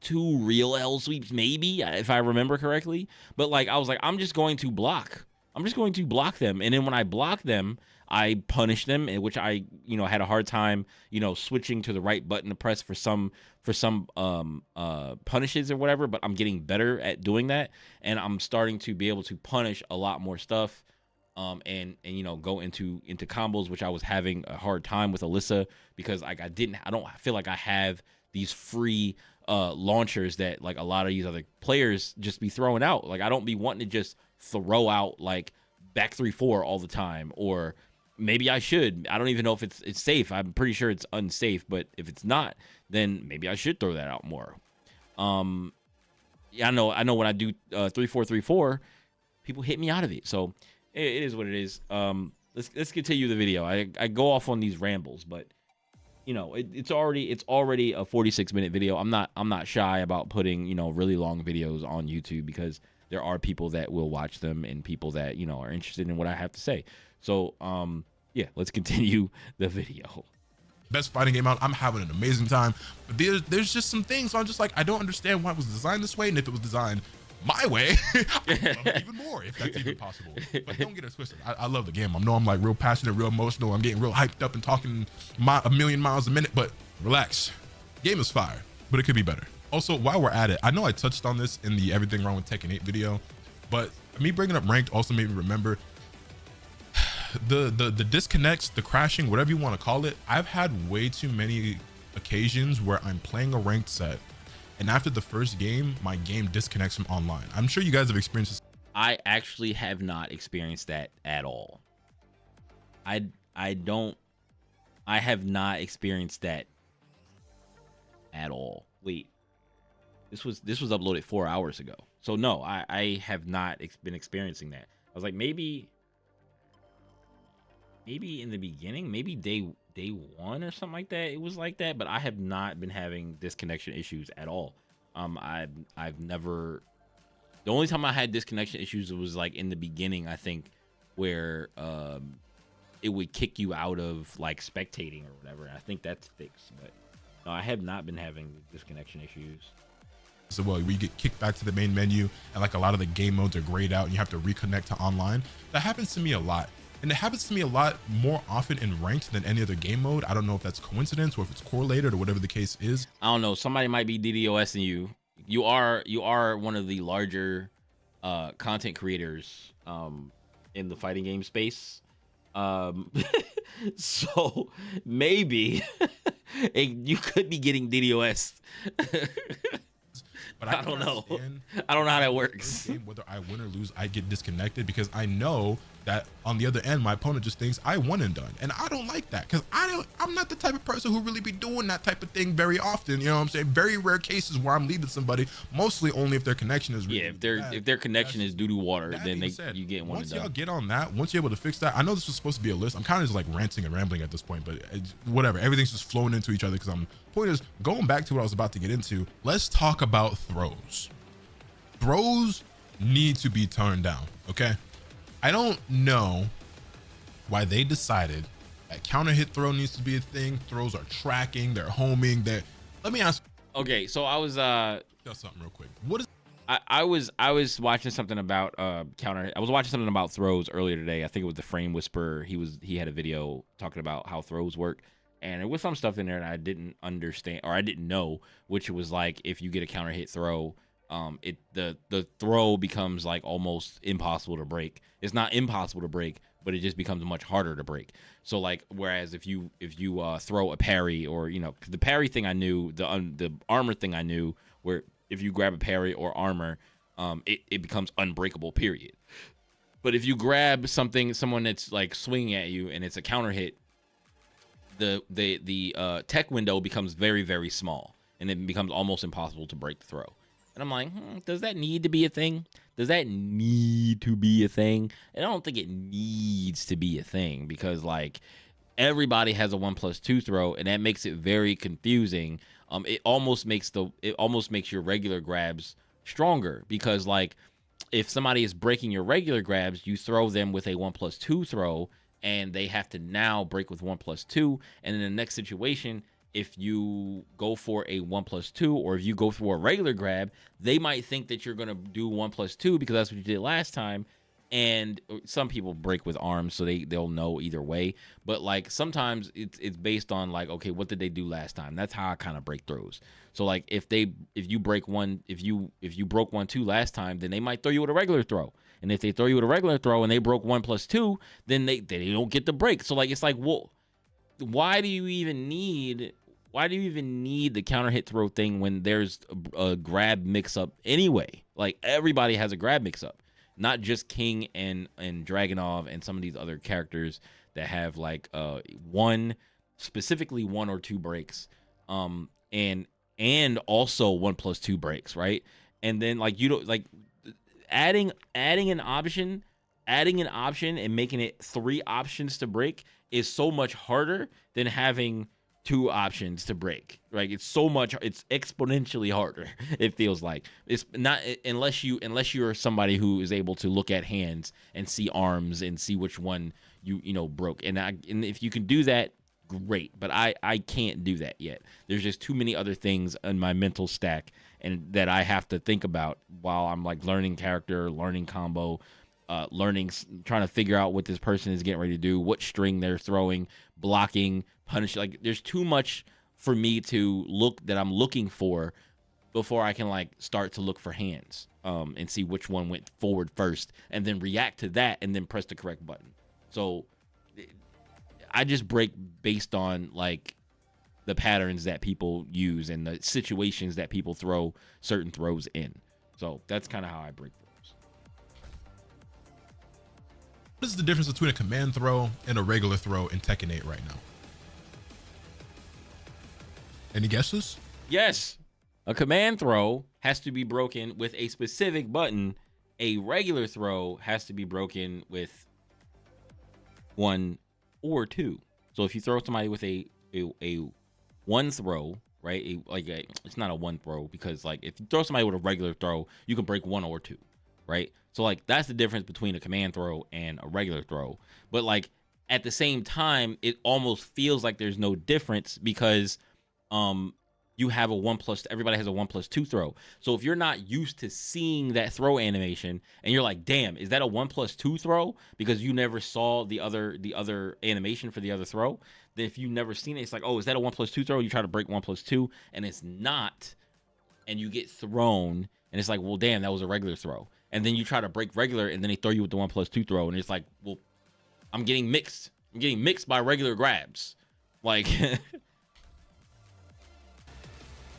2 real hell sweeps, maybe, if I remember correctly. But like I was like, I'm just going to block. I'm just going to block them, and then when I block them, I punish them, in which I, you know, had a hard time, you know, switching to the right button to press for some punishes or whatever, but I'm getting better at doing that, and I'm starting to be able to punish a lot more stuff, and you know, go into combos, which I was having a hard time with Alyssa, because like I don't feel like I have these free launchers that like a lot of these other players just be throwing out. Like I don't be wanting to just throw out like back 3-4 all the time, or maybe I should. I don't even know if it's safe. I'm pretty sure it's unsafe, but if it's not, then maybe I should throw that out more. Yeah, I know when I do 3-4-3-4, people hit me out of it. So it is what it is. Let's continue the video. I go off on these rambles, but you know, it's already a 46-minute video. I'm not shy about putting, you know, really long videos on YouTube, because there are people that will watch them and people that, you know, are interested in what I have to say. So, yeah, let's continue the video. Best fighting game out. I'm having an amazing time. But there's just some things I'm just like, I don't understand why it was designed this way, and if it was designed my way, I love it even more, if that's even possible. But don't get it twisted. I love the game. I know I'm like real passionate, real emotional. I'm getting real hyped up and talking a million miles a minute, but relax. Game is fire, but it could be better. Also, while we're at it, I know I touched on this in the Everything Wrong with Tekken 8 video, but me bringing up ranked also made me remember the disconnects, the crashing, whatever you want to call it. I've had way too many occasions where I'm playing a ranked set, and after the first game, my game disconnects from online. I'm sure you guys have experienced this. I actually have not experienced that at all. I have not experienced that at all. Wait. This was uploaded 4 hours ago. So no, I have not been experiencing that. I was like, maybe in the beginning, maybe day 1 or something like that, it was like that, but I have not been having disconnection issues at all. I've never, the only time I had disconnection issues was like in the beginning, I think, where it would kick you out of like spectating or whatever. I think that's fixed, but no, I have not been having disconnection issues. So well, we get kicked back to the main menu, and like a lot of the game modes are grayed out and you have to reconnect to online. That happens to me a lot, and it happens to me a lot more often in ranked than any other game mode. I don't know if that's coincidence or if it's correlated or whatever the case is. I don't know, somebody might be DDoSing you. You are one of the larger content creators in the fighting game space, so maybe you could be getting DDoS. But I don't know. understand I don't know how that first works. game, whether I win or lose, I get disconnected because I know that on the other end, my opponent just thinks I won and done. And I don't like that because I'm not the type of person who really be doing that type of thing very often. You know what I'm saying? Very rare cases where I'm leading somebody, mostly only if their connection is really if their connection is doo-doo water, then you get one and once y'all done. get on that, once you're able to fix that, I know this was supposed to be a list. I'm kind of just like ranting and rambling at this point, but whatever. Everything's just flowing into each other because point is, going back to what I was about to get into, let's talk about throws. Throws need to be turned down, okay? I don't know why they decided that counter hit throw needs to be a thing. Throws are tracking, they're homing, let me ask. Okay, so I was something real quick. What is I was watching something about counter. I was watching something about throws earlier today. I think it was the Frame Whisperer. He had a video talking about how throws work, and there was some stuff in there that I didn't understand or I didn't know, which was like if you get a counter hit throw, the throw becomes like almost impossible to break. It's not impossible to break, but it just becomes much harder to break. So like, whereas if you throw a parry, or the parry thing I knew, the armor thing I knew, where if you grab a parry or armor, it becomes unbreakable, period. But if you grab someone that's like swinging at you and it's a counter hit, the tech window becomes very, very small, and it becomes almost impossible to break the throw. And I'm like, does that need to be a thing? Does that need to be a thing? And I don't think it needs to be a thing, because like everybody has a 1+2 throw, and that makes it very confusing. It almost makes your regular grabs stronger, because like if somebody is breaking your regular grabs, you throw them with a 1+2 throw, and they have to now break with 1+2. And in the next situation, if you go for a 1+2, or if you go for a regular grab, they might think that you're gonna do 1+2 because that's what you did last time. And some people break with arms, so they'll know either way. But like sometimes it's based on like, okay, what did they do last time? That's how I kind of break throws. So like if you broke 1+2 last time, then they might throw you with a regular throw. And if they throw you with a regular throw and they broke 1+2, then they don't get the break. So like it's like, well, why do you even need the counter hit throw thing when there's a grab mix up anyway? Like everybody has a grab mix up. Not just King and Dragunov and some of these other characters that have like specifically 1 or 2 breaks, and also 1+2 breaks, right? And then like you don't like adding an option and making it 3 options to break is so much harder than having 2 options to break. Like it's exponentially harder. It feels like it's not, unless you're somebody who is able to look at hands and see arms and see which one you broke. And if you can do that, great. But I can't do that yet. There's just too many other things in my mental stack and that I have to think about while I'm like learning character, learning combo, trying to figure out what this person is getting ready to do, what string they're throwing, blocking, punish. Like there's too much for me that I'm looking for before I can like start to look for hands, and see which one went forward first, and then react to that, and then press the correct button. So I just break based on like the patterns that people use and the situations that people throw certain throws in. So that's kind of how I break throws. What is the difference between a command throw and a regular throw in Tekken 8 right now? Any guesses? Yes. A command throw has to be broken with a specific button. A regular throw has to be broken with 1 or 2. So if you throw somebody with a 1 throw, right? It's not a 1 throw, because like if you throw somebody with a regular throw, you can break 1 or 2, right? So like that's the difference between a command throw and a regular throw. But like at the same time, it almost feels like there's no difference, because you have everybody has a 1+2 throw. So if you're not used to seeing that throw animation and you're like, damn, is that a 1+2 throw? Because you never saw the other animation for the other throw. Then if you've never seen it, it's like, oh, is that a 1+2 throw? You try to break 1+2 and it's not, and you get thrown, and it's like, well, damn, that was a regular throw. And then you try to break regular, and then they throw you with the 1+2 throw, and it's like, well, I'm getting mixed by regular grabs. Like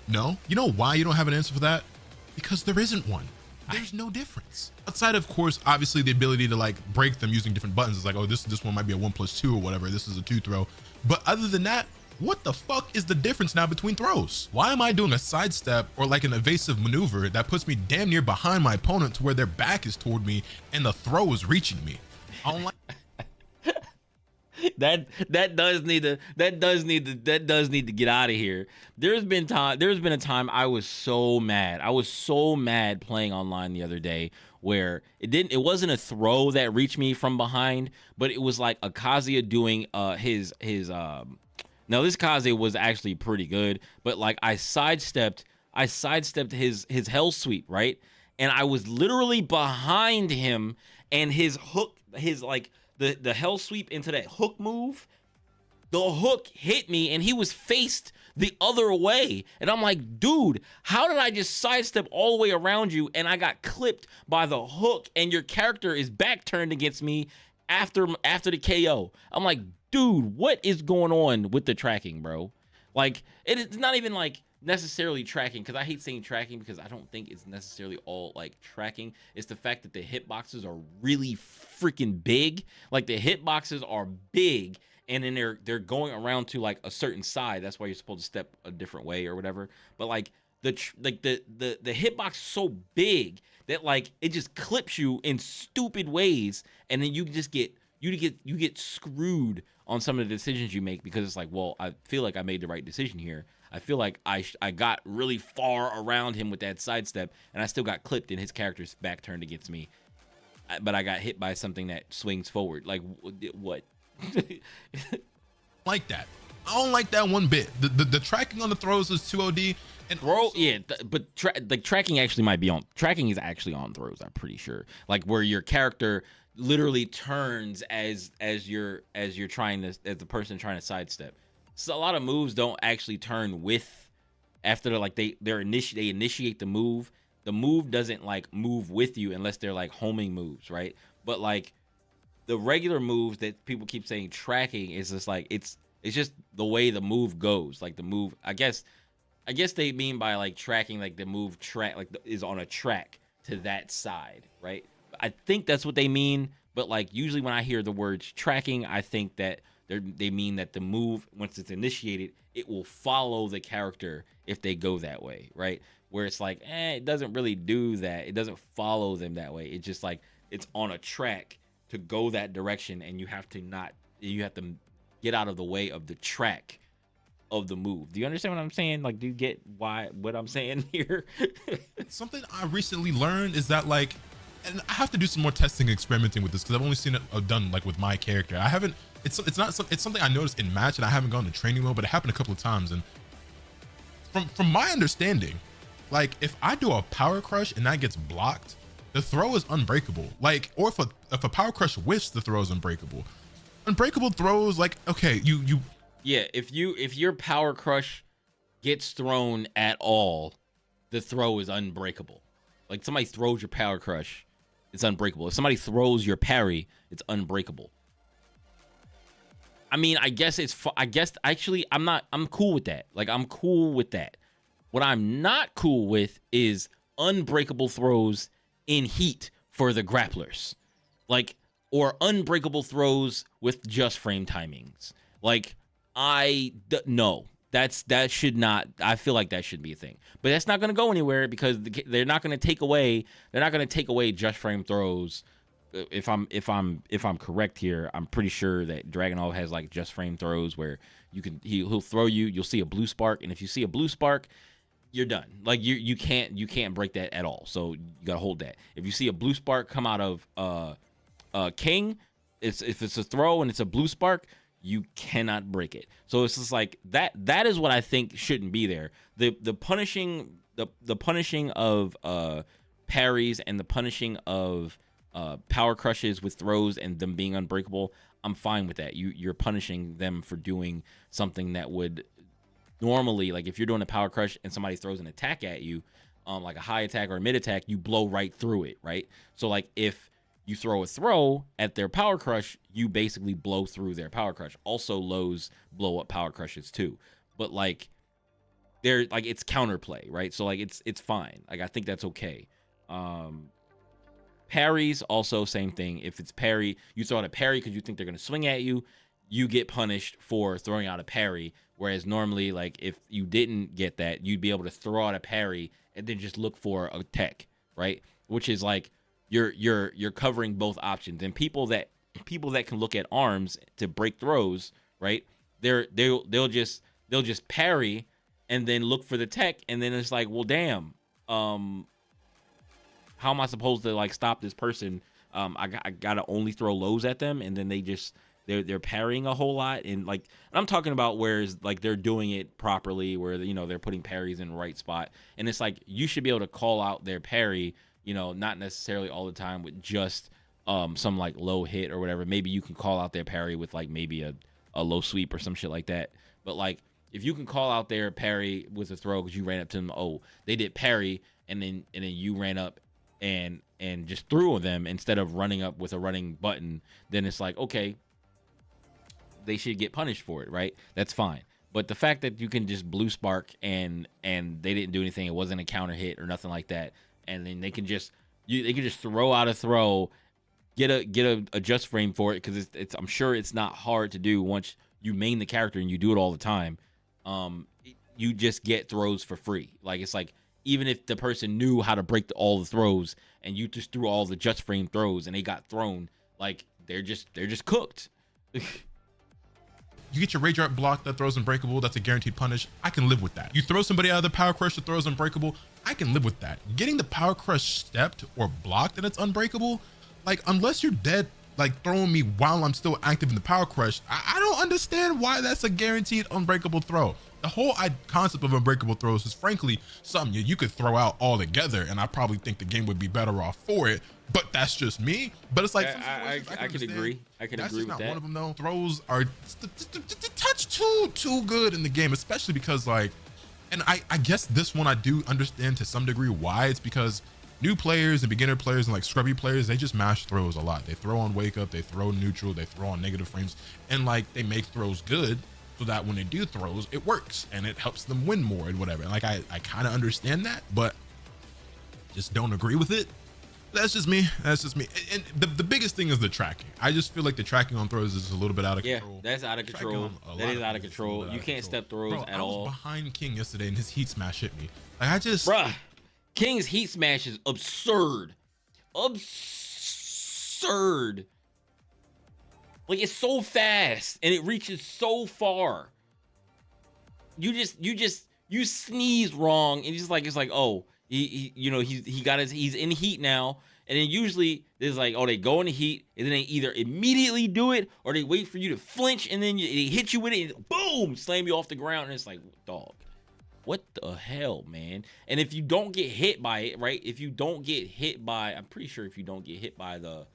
No. You know why you don't have an answer for that? Because there isn't one. There's no difference. Outside, of course, obviously the ability to like break them using different buttons is like, oh, this one might be a 1+2 or whatever. This is a 2 throw. But other than that, what the fuck is the difference now between throws? Why am I doing a sidestep or like an evasive maneuver that puts me damn near behind my opponent to where their back is toward me and the throw is reaching me? I don't like that does need to get out of here. There's been a time I was so mad playing online the other day where it wasn't a throw that reached me from behind, but it was like a Kazuya doing his now this Kaze was actually pretty good, but like I sidestepped his hell sweep, right? And I was literally behind him, and his hook, his like the hell sweep into that hook move, the hook hit me and he was faced the other way. And I'm like, dude, how did I just sidestep all the way around you and I got clipped by the hook and your character is back turned against me after the KO? I'm like, dude, what is going on with the tracking, bro? Like, it's not even like necessarily tracking, because I hate saying tracking because I don't think it's necessarily all like tracking. It's the fact that the hitboxes are really freaking big. Like the hitboxes are big, and then they're going around to like a certain side. That's why you're supposed to step a different way or whatever. But like the hitbox is so big that like it just clips you in stupid ways, and then you get screwed on some of the decisions you make, because it's like, well, I feel like I made the right decision here. I feel like I got really far around him with that sidestep, and I still got clipped and his character's back turned against me. But I got hit by something that swings forward. Like, what? Like that. I don't like that one bit. The tracking on the throws is too OD. And throw, yeah, but tracking actually might be on. Tracking is actually on throws, I'm pretty sure. Like where your character literally turns as the person trying to sidestep. So a lot of moves don't actually turn with after they initiate the move. The move doesn't like move with you unless they're like homing moves, right? But like the regular moves that people keep saying tracking is just like it's just the way the move goes. Like the move, I guess they mean by like tracking, like the move track is on a track to that side, right? I think that's what they mean. But like usually when I hear the words tracking, I think that they mean that the move, once it's initiated, it will follow the character if they go that way, right? Where it's like, it doesn't really do that. It doesn't follow them that way. It's just like it's on a track to go that direction, and you have to get out of the way of the track of the move. Do you understand what I'm saying? Like, do you get what I'm saying here? Something I recently learned is that like, and I have to do some more testing and experimenting with this because I've only seen it done like with my character. I haven't. It's something I noticed in match, and I haven't gone to training mode, but it happened a couple of times. And from my understanding, like if I do a power crush and that gets blocked, the throw is unbreakable. Like, or if a power crush whiffs, the throw is unbreakable. Unbreakable throws, like, okay, you yeah, if your power crush gets thrown at all, the throw is unbreakable. Like somebody throws your power crush, it's unbreakable. If somebody throws your parry, it's unbreakable. I mean, I guess actually I'm cool with that. Like I'm cool with that. What I'm not cool with is unbreakable throws in heat for the grapplers. Like, or unbreakable throws with just frame timings. Like no, that should not, I feel like that should be a thing. But that's not going to go anywhere because they're not going to take away just frame throws. If I'm correct here, I'm pretty sure that Dragunov has like just frame throws where he'll throw you'll see a blue spark, and if you see a blue spark, you're done. Like you can't break that at all. So you gotta hold that. If you see a blue spark come out of King, if it's a throw and it's a blue spark, you cannot break it. So it's just like that is what I think shouldn't be there. The punishing of parries and the punishing of power crushes with throws and them being unbreakable, I'm fine with that. You're punishing them for doing something that would normally, like if you're doing a power crush and somebody throws an attack at you, like a high attack or a mid attack, you blow right through it, right? So like if you throw a throw at their power crush, you basically blow through their power crush. Also, lows blow up power crushes too. But like they're like, it's counterplay, right? So like it's fine. Like I think that's okay. Parries also same thing. If it's parry, you throw out a parry because you think they're gonna swing at you, you get punished for throwing out a parry. Whereas normally, like if you didn't get that, you'd be able to throw out a parry and then just look for a tech, right? Which is like you're covering both options. And people that can look at arms to break throws, right? They'll just parry and then look for the tech, and then it's like, well, damn, how am I supposed to like stop this person? I gotta only throw lows at them, and then they're parrying a whole lot, and like I'm talking about whereas like they're doing it properly, where they're putting parries in the right spot, and it's like you should be able to call out their parry, not necessarily all the time with just some like low hit or whatever. Maybe you can call out their parry with like maybe a low sweep or some shit like that. But like if you can call out their parry with a throw because you ran up to them, oh, they did parry, and then you ran up and just threw them instead of running up with a running button, then it's like, okay, they should get punished for it, right? That's fine. But the fact that you can just blue spark and they didn't do anything, it wasn't a counter hit or nothing like that, and then they can just throw out a throw, get a adjust frame for it, because it's I'm sure it's not hard to do once you main the character and you do it all the time. You just get throws for free. Like it's like, even if the person knew how to break all the throws and you just threw all the just frame throws and they got thrown, like they're just cooked. You get your rage art block that throws unbreakable, that's a guaranteed punish. I can live with that. You throw somebody out of the power crush that throws unbreakable, I can live with that. Getting the power crush stepped or blocked and it's unbreakable, like unless you're dead, like throwing me while I'm still active in the power crush, I don't understand why that's a guaranteed unbreakable throw. The whole concept of unbreakable throws is frankly something you could throw out altogether, and I probably think the game would be better off for it. But that's just me. But it's like I can agree. I can agree with that. That's not one of them though. Throws are a touch too good in the game, especially because like, and I guess this one I do understand to some degree why. It's because new players and beginner players and like scrubby players, they just mash throws a lot. They throw on wake up, they throw neutral, they throw on negative frames, and like they make throws good so that when they do throws, it works and it helps them win more and whatever. And like I kind of understand that, but just don't agree with it. That's just me. That's just me. And the biggest thing is the tracking. I just feel like the tracking on throws is a little bit out of control. Yeah, that's out of control. That is out of control. You can't step throws at all. I was behind King yesterday and his heat smash hit me. Like I just, bruh, King's heat smash is absurd. Absurd. Like it's so fast and it reaches so far. You sneeze wrong and it's like, oh, he's in heat now. And then usually there's like, oh, they go into heat and then they either immediately do it or they wait for you to flinch and then they hit you with it and boom, slam you off the ground. And it's like, dog, what the hell, man? And if you don't get hit by it, right? If you don't get hit by, I'm pretty sure if you don't get hit by the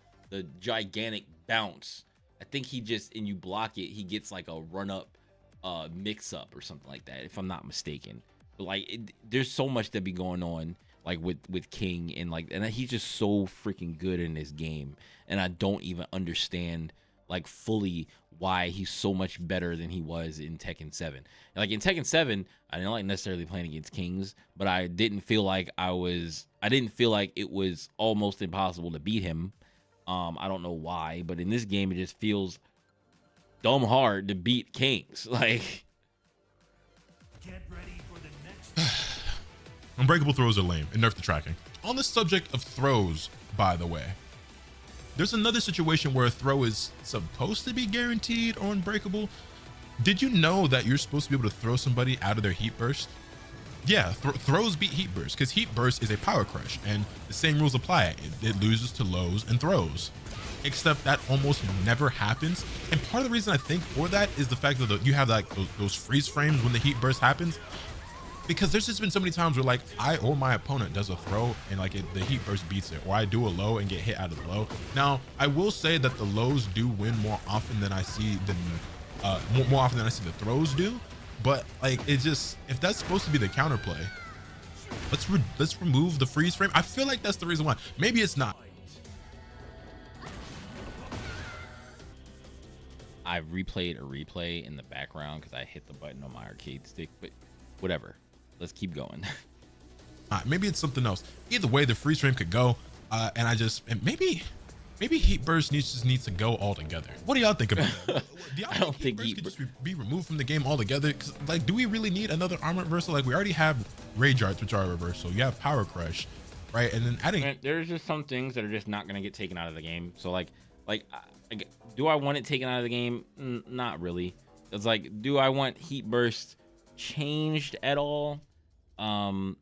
gigantic bounce, I think and you block it, he gets like a run up mix up or something like that, if I'm not mistaken. But like there's so much that be going on like with King, and he's just so freaking good in this game, and I don't even understand like fully why he's so much better than he was in Tekken 7. Like in Tekken 7, I didn't like necessarily playing against Kings, but I didn't feel like it was almost impossible to beat him. I don't know why, but in this game it just feels dumb hard to beat Kings. Like, get ready for the next. Unbreakable throws are lame and nerf the tracking. On the subject of throws, by the way, there's another situation where a throw is supposed to be guaranteed or unbreakable. Did you know that you're supposed to be able to throw somebody out of their heat burst? Yeah, throws beat heat burst because heat burst is a power crush and the same rules apply. It loses to lows and throws, except that almost never happens. And part of the reason I think for that is the fact that you have like those freeze frames when the heat burst happens, because there's just been so many times where like I or my opponent does a throw and like the heat burst beats it, or I do a low and get hit out of the low. Now I will say that the lows do win more often than I see more often than I see the throws do. But like it just, if that's supposed to be the counterplay, let's remove the freeze frame. I feel like that's the reason why. Maybe it's not. I've replayed a replay in the background because I hit the button on my arcade stick, but whatever. let's keep going. Maybe it's something else. Either way, the freeze frame could go, and maybe heat burst needs to go altogether. What do y'all think about that? Do y'all I don't think heat burst could just be removed from the game altogether? Because like, do we really need another armor reversal? Like, we already have rage arts, which are a reversal. You have power crush, right? And then adding, there's just some things that are just not gonna get taken out of the game. So do I want it taken out of the game? Not really. It's like, do I want heat burst changed at all? I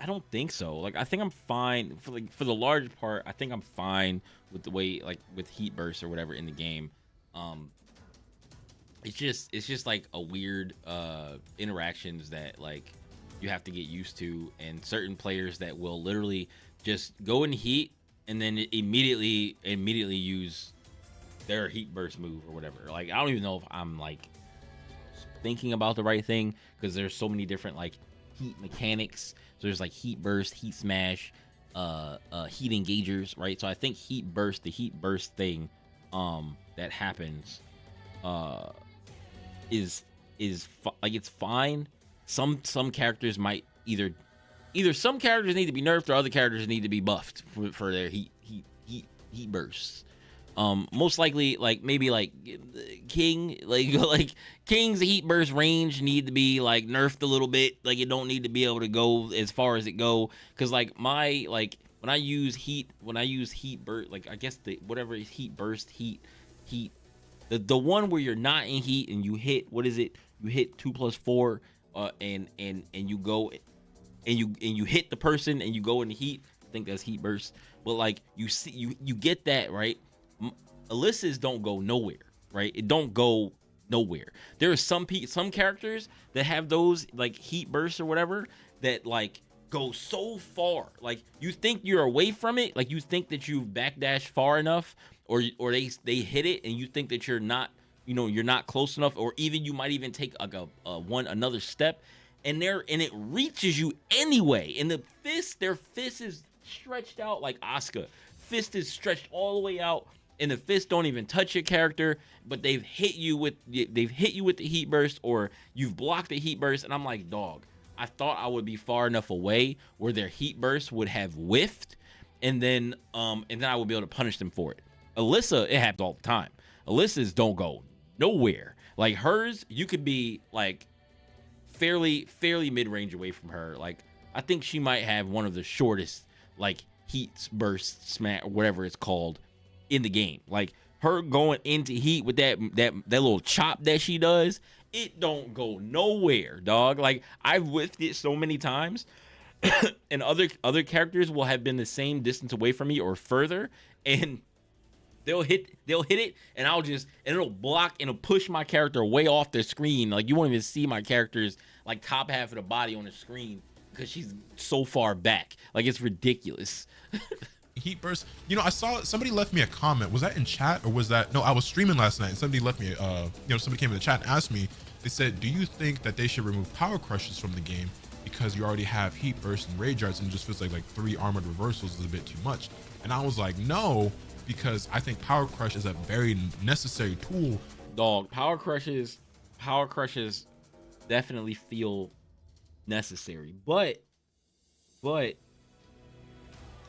don't think so. Like, I think I'm fine for the large part. I think I'm fine with the way, like, with heat burst or whatever in the game. It's just like a weird interactions that like you have to get used to, and certain players that will literally just go in heat and then immediately use their heat burst move or whatever. Like, I don't even know if I'm like thinking about the right thing, because there's so many different like heat mechanics. So there's like heat burst, heat smash, heat engagers, right? So I think the heat burst thing that happens is like, it's fine. Some characters might either some characters need to be nerfed, or other characters need to be buffed for their heat bursts. Most likely, like, maybe like King, like King's heat burst range need to be like nerfed a little bit. Like, it don't need to be able to go as far as it go, because like when I use heat burst, like, I guess the whatever is heat burst, heat the one where you're not in heat and you hit, what is it, you hit 2+4 and you go and you hit the person and you go into heat. I think that's heat burst. But like, you see, you get that, right? Alyssa's don't go nowhere, right? It don't go nowhere. There are some characters that have those like heat bursts or whatever that like go so far. Like, you think you're away from it, like you think that you've backdashed far enough, or they hit it and you think that you're not, you're not close enough, or even you might even take like another step, and it reaches you anyway. And their fist is stretched out like Asuka. Fist is stretched all the way out, and the fist don't even touch your character, but they've hit you with the heat burst, or you've blocked the heat burst. And I'm like, dog, I thought I would be far enough away where their heat burst would have whiffed, and then I would be able to punish them for it. Alyssa, it happens all the time. Alyssa's don't go nowhere. Like, hers, you could be like fairly mid-range away from her. Like, I think she might have one of the shortest like heat burst smash, or whatever it's called, in the game. Like, her going into heat with that little chop that she does, it don't go nowhere, dog. Like, I've whiffed it so many times, and other characters will have been the same distance away from me or further, and they'll hit it, and it'll block and it'll push my character way off the screen. Like, you won't even see my character's like top half of the body on the screen because she's so far back. Like, it's ridiculous. heat burst. I saw somebody left me a comment. Was that in chat, or was that, no, I was streaming last night and somebody left me somebody came in the chat and asked me, they said, do you think that they should remove power crushes from the game because you already have heat burst and rage arts, and it just feels like 3 armored reversals is a bit too much? And I was like, no, because I think power crush is a very necessary tool. Dog, power crushes definitely feel necessary, but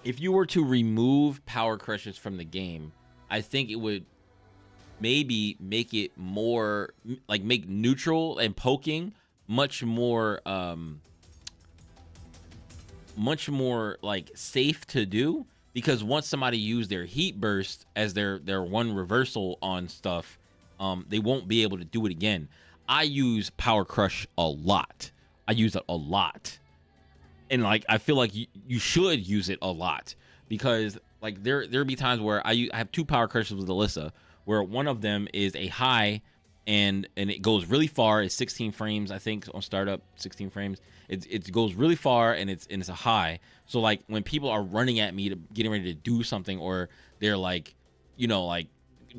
if you were to remove power crushes from the game, I think it would maybe make it more like, make neutral and poking much more like safe to do, because once somebody used their heat burst as their one reversal on stuff, they won't be able to do it again. I use power crush a lot. I use it a lot. And like, I feel like you should use it a lot, because like there'll be times where I have 2 power crushes with Alyssa, where one of them is a high and it goes really far. It's 16 frames, I think, on startup, 16 frames. It goes really far, and it's a high. So like, when people are running at me to getting ready to do something, or they're like, like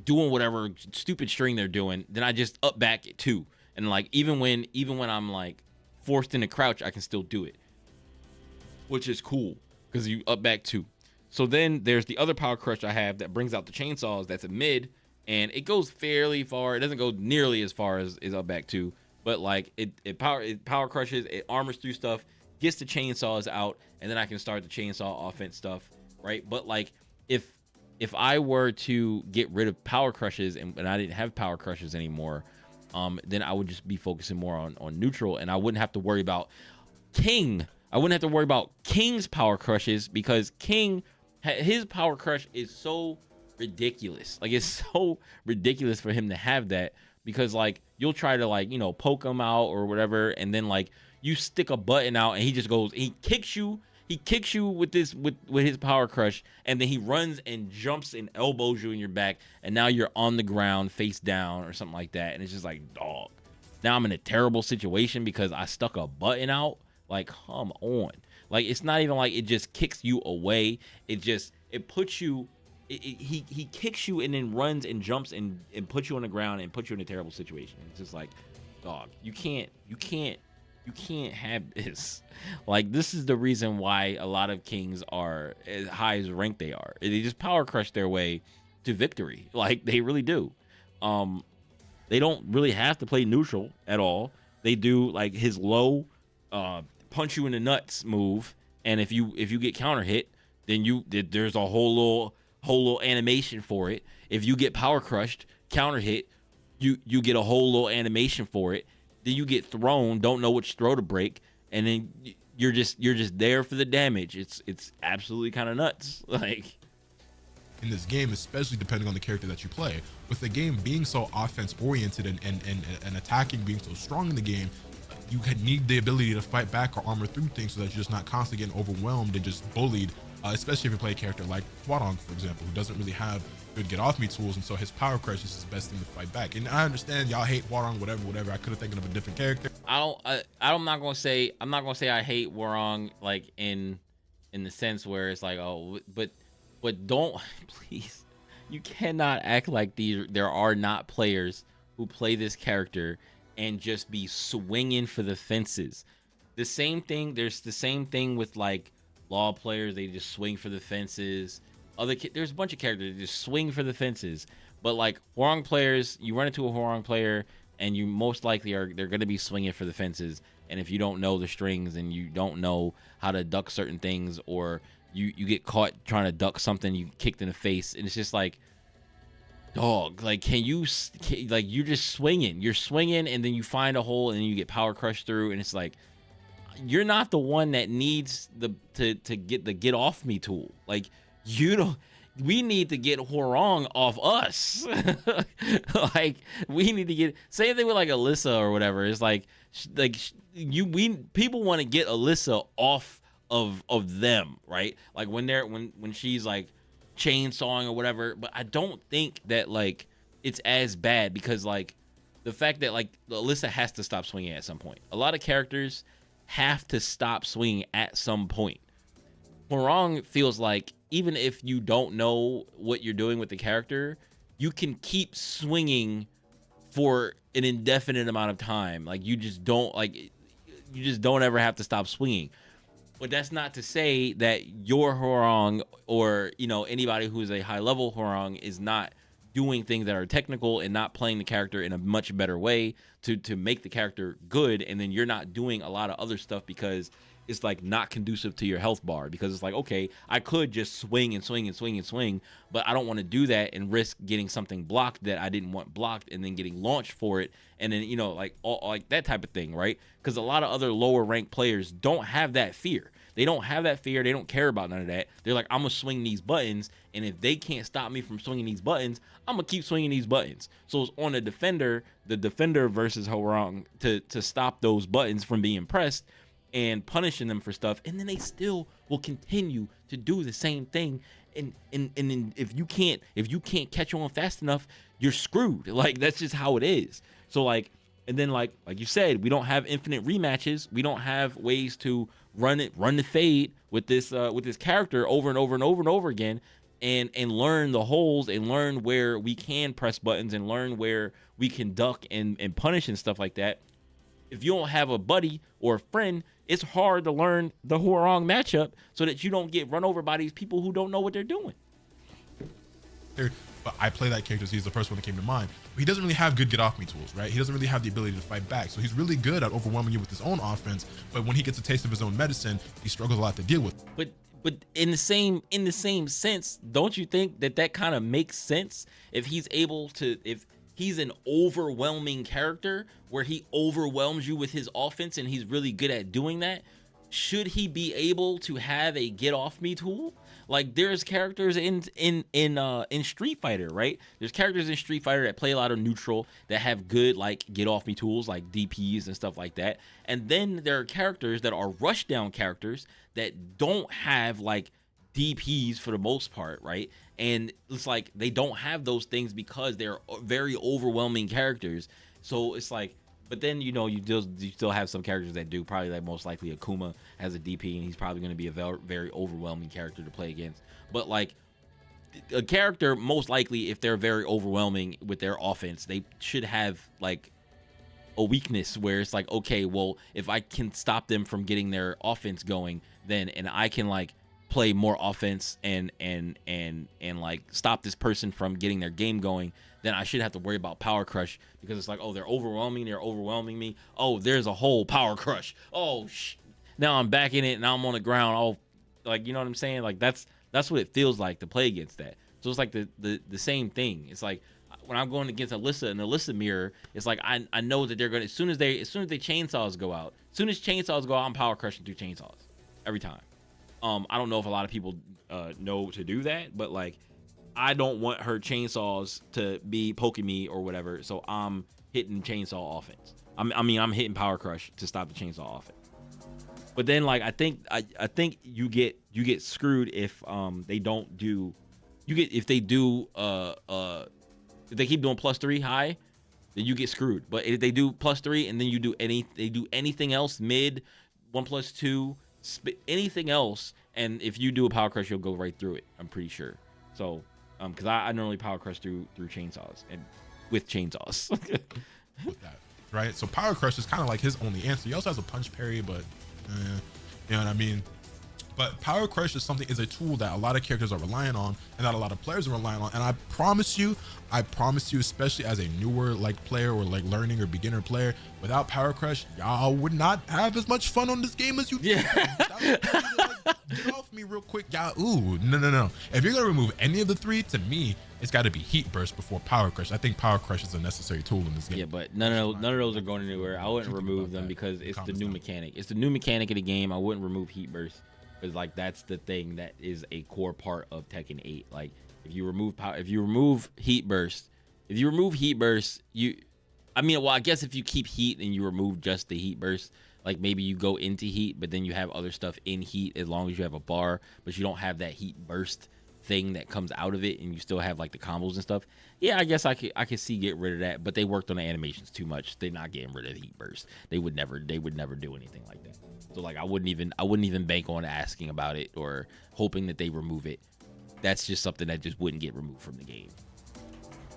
doing whatever stupid string they're doing, then I just up back it too. And like, even when I'm like forced into crouch, I can still do it, which is cool because you up back 2. So then there's the other power crush I have that brings out the chainsaws. That's a mid, and it goes fairly far. It doesn't go nearly as far as up back 2, but like it power crushes, it armors through stuff, gets the chainsaws out, and then I can start the chainsaw offense stuff, right? But like if I were to get rid of power crushes and I didn't have power crushes anymore, then I would just be focusing more on neutral, and I wouldn't have to worry about King. I wouldn't have to worry about King's power crushes, because King, his power crush is so ridiculous. Like, it's so ridiculous for him to have that, because like you'll try to like, you know, poke him out or whatever, and then like you stick a button out and he just goes, he kicks you with this with his power crush, and then he runs and jumps and elbows you in your back, and now you're on the ground face down or something like that, and it's just like, dog, now I'm in a terrible situation because I stuck a button out. Like, come on. Like, it's not even like it just kicks you away. It puts you, he kicks you and then runs and jumps and puts you on the ground and puts you in a terrible situation. It's just like, dog, you can't have this. Like, this is the reason why a lot of Kings are as high as rank they are. They just power crush their way to victory. Like, they really do. They don't really have to play neutral at all. They do like his low punch you in the nuts move, and if you get counter hit, then there's a whole little animation for it. If you get power crushed, counter hit, you get a whole little animation for it. Then you get thrown, don't know which throw to break, and then you're just there for the damage. It's absolutely kind of nuts. Like, in this game, especially depending on the character that you play, with the game being so offense oriented and attacking being so strong in the game, you need the ability to fight back or armor through things so that you're just not constantly getting overwhelmed and just bullied, especially if you play a character like Hwarong, for example, who doesn't really have good get off me tools, and so his power crush is his best thing to fight back. And I understand y'all hate Hwarong, whatever. I could have taken of a different character. I'm not gonna say I hate Hwarong, like in the sense where it's like, oh, but don't, please, you cannot act like there are not players who play this character and just be swinging for the fences. There's the same thing with like Law players. They just swing for the fences. There's a bunch of characters that just swing for the fences. But like Hwarong players, you run into a Hwarong player, and you most likely they're going to be swinging for the fences. And if you don't know the strings and you don't know how to duck certain things, or you get caught trying to duck something, you get kicked in the face, and it's just like, dog, like, you're just swinging. You're swinging, and then you find a hole, and then you get power crushed through, and it's like, you're not the one that needs to get the get off me tool. Like, you don't. We need to get Hwarong off us. Like, we need to get, same thing with like Alyssa or whatever. It's like people want to get Alyssa off of them, right? Like when she's like chainsawing or whatever. But I don't think that like it's as bad, because like the fact that like Alyssa has to stop swinging at some point. A lot of characters have to stop swinging at some point. Hwarong feels like even if you don't know what you're doing with the character, you can keep swinging for an indefinite amount of time. Like, you just don't ever have to stop swinging. But that's not to say that your Hwarong, or, you know, anybody who's a high level Hwarong, is not doing things that are technical and not playing the character in a much better way to make the character good, and then you're not doing a lot of other stuff because it's like not conducive to your health bar, because it's like, okay, I could just swing and swing and swing and swing, but I don't want to do that and risk getting something blocked that I didn't want blocked, and then getting launched for it, and then, you know, like all like that type of thing, right? Because a lot of other lower ranked players don't have that fear. They don't have that fear. They don't care about none of that. They're like, I'm gonna swing these buttons, and if they can't stop me from swinging these buttons, I'm gonna keep swinging these buttons. So it's on the defender versus Hwarong to stop those buttons from being pressed and punishing them for stuff, and then they still will continue to do the same thing. And if you can't catch on fast enough, you're screwed. Like, that's just how it is. So like, and then like you said, we don't have infinite rematches. We don't have ways to run the fade with this character over and over and over and over again, and learn the holes, and learn where we can press buttons, and learn where we can duck and punish and stuff like that. If you don't have a buddy or a friend, it's hard to learn the Hwarong matchup so that you don't get run over by these people who don't know what they're doing. but I play that character, so he's the first one that came to mind. But he doesn't really have good get off me tools, right? He doesn't really have the ability to fight back. So he's really good at overwhelming you with his own offense, but when he gets a taste of his own medicine, he struggles a lot to deal with. But in the same sense, don't you think that kind of makes sense if he's able to, if he's an overwhelming character where he overwhelms you with his offense and he's really good at doing that? Should he be able to have a get off me tool? Like there's characters in Street Fighter, right? There's characters in Street Fighter that play a lot of neutral that have good like get off me tools like DPs and stuff like that. And then there are characters that are rush down characters that don't have like DPs for the most part, right? And it's like they don't have those things because they're very overwhelming characters. So it's like, but then you still have some characters that do. Probably like most likely Akuma has a DP and he's probably going to be a very overwhelming character to play against. But like a character, most likely if they're very overwhelming with their offense, they should have like a weakness where it's like, okay, well, if I can stop them from getting their offense going, then and I can like play more offense and like stop this person from getting their game going, then I should have to worry about power crush, because it's like, oh, they're overwhelming me. Oh, there's a whole power crush. Oh, now I'm back in it and now I'm on the ground. Oh, like, you know what I'm saying? Like that's what it feels like to play against that. So it's like the same thing. It's like when I'm going against Alyssa and Alyssa mirror, it's like I know that they're gonna, as soon as they chainsaws go out, I'm power crushing through chainsaws every time. I don't know if a lot of people know to do that, but like I don't want her chainsaws to be poking me or whatever, so I'm hitting chainsaw offense. I'm hitting power crush to stop the chainsaw offense. But then like I think you get screwed if they don't do, if they do if they keep doing +3 high, then you get screwed. But if they do +3 and then they do anything else mid 1+2 anything else, and if you do a power crush, you'll go right through it, I'm pretty sure. So because I normally power crush through chainsaws and with chainsaws. With that, right? So power crush is kind of like his only answer. He also has a punch parry, but you know what I mean? But power crush is a tool that a lot of characters are relying on and that a lot of players are relying on. And I promise you, especially as a newer like player or like learning or beginner player, without power crush, y'all would not have as much fun on this game as you do. Get off me real quick, y'all. Ooh, no. If you're gonna remove any of the three, to me, it's got to be heat burst before power crush. I think power crush is a necessary tool in this game. Yeah, but none of those are going anywhere. I wouldn't remove them because it's the new mechanic. It's the new mechanic of the game. I wouldn't remove heat burst. Because like that's the thing that is a core part of Tekken 8. Like if you remove heat burst, I guess if you keep heat and you remove just the heat burst, like maybe you go into heat, but then you have other stuff in heat as long as you have a bar, but you don't have that heat burst thing that comes out of it, and you still have like the combos and stuff. Yeah, I guess I could see get rid of that, but they worked on the animations too much. They're not getting rid of the heat burst. They would never do anything like that. So like I wouldn't even bank on asking about it or hoping that they remove it. That's just something that just wouldn't get removed from the game.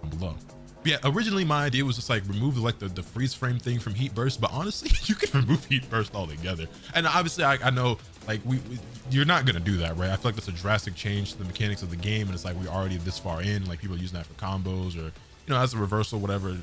Below. Yeah, originally my idea was just like remove like the freeze frame thing from heat burst, but honestly, you can remove heat burst altogether. And obviously I know like you're not gonna do that, right? I feel like that's a drastic change to the mechanics of the game, and it's like we're already this far in, like people are using that for combos or as a reversal, whatever.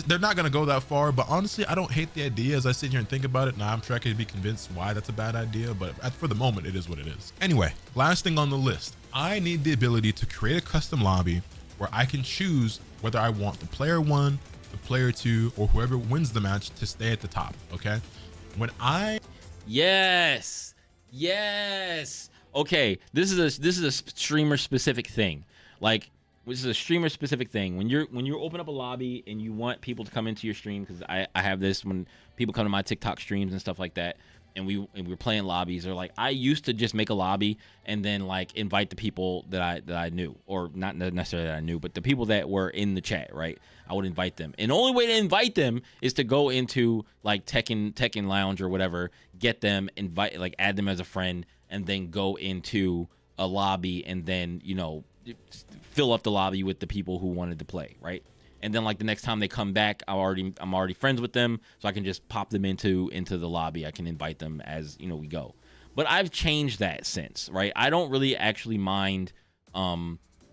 They're not gonna go that far, but honestly, I don't hate the idea as I sit here and think about it. Now I'm trying to be convinced why that's a bad idea, but for the moment, it is what it is. Anyway, last thing on the list, I need the ability to create a custom lobby where I can choose whether I want the player 1, the player 2, or whoever wins the match to stay at the top. Okay, Yes. Okay, this is a streamer specific thing. Like, this is a streamer specific thing. When you open up a lobby and you want people to come into your stream, because I have this when people come to my TikTok streams and stuff like that, and we're playing lobbies, or like I used to just make a lobby and then like invite the people that I knew, or not necessarily that I knew, but the people that were in the chat, right? I would invite them, and the only way to invite them is to go into like Tekken Lounge or whatever, get them, add them as a friend, and then go into a lobby, and then fill up the lobby with the people who wanted to play, right? And then like the next time they come back, I'm already friends with them, so I can just pop them into the lobby. I can invite them as we go. But I've changed that since, right? I don't really actually mind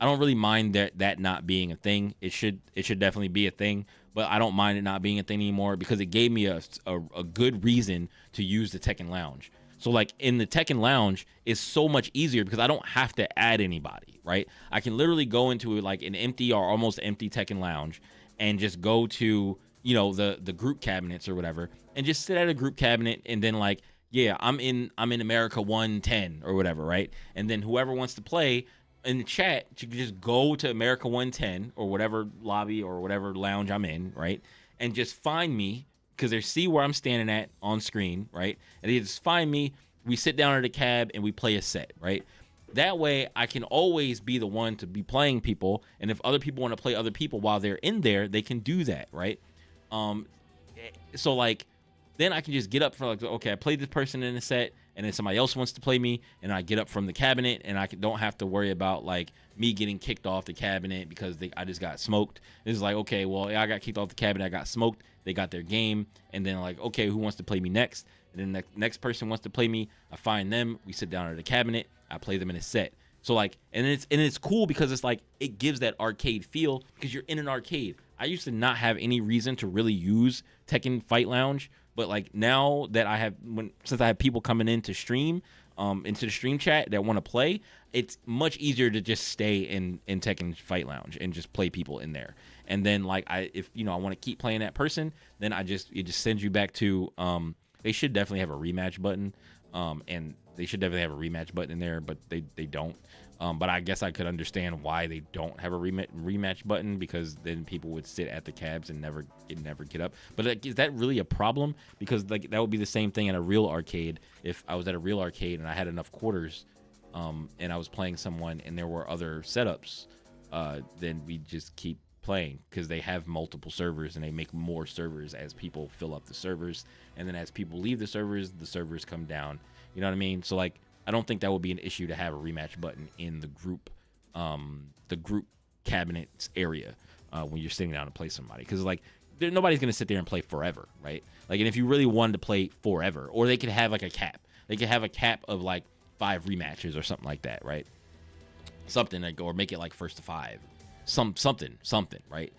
I don't really mind that not being a thing. It should definitely be a thing, but I don't mind it not being a thing anymore because it gave me a good reason to use the Tekken Lounge. So like in the Tekken Lounge, it's so much easier because I don't have to add anybody, right? I can literally go into like an empty or almost empty Tekken Lounge and just go to, you know, the group cabinets or whatever, and just sit at a group cabinet and then like, yeah, I'm in America 110 or whatever, right? And then whoever wants to play in the chat, you can just go to America 110 or whatever lobby or whatever lounge I'm in, right? And just find me because they see where I'm standing at on screen, right? And they just find me. We sit down at a cab and we play a set, right? That way, I can always be the one to be playing people, and if other people want to play other people while they're in there, they can do that, right? So like, then I can just get up for like, okay, I played this person in a set, and then somebody else wants to play me, and I get up from the cabinet, and don't have to worry about like me getting kicked off the cabinet because I just got smoked. It's like, okay, well, I got kicked off the cabinet, I got smoked, they got their game, and then like, okay, who wants to play me next? And then the next person wants to play me, I find them, we sit down at the cabinet, I play them in a set. So like, and it's cool because it's like, it gives that arcade feel because you're in an arcade. I used to not have any reason to really use Tekken Fight Lounge, but like now that since I have people coming in to stream, into the stream chat that want to play, it's much easier to just stay in Tekken Fight Lounge and just play people in there. And then like if I want to keep playing that person, then it just sends you back to they should definitely have a rematch button, and they should definitely have a rematch button in there, but they don't. But I guess I could understand why they don't have a rematch button, because then people would sit at the cabs and never get up. But like, is that really a problem? Because like that would be the same thing in a real arcade. If I was at a real arcade and I had enough quarters, and I was playing someone and there were other setups, then we just keep playing because they have multiple servers and they make more servers as people fill up the servers, and then as people leave the servers come down. You know what I mean? So like, I don't think that would be an issue to have a rematch button in the group cabinets area when you're sitting down to play somebody, because like nobody's gonna sit there and play forever, right? Like, and if you really wanted to play forever, or they could have like a cap, they could have a cap of like 5 rematches or something like that, right? Something like, or make it like first to 5, something, right?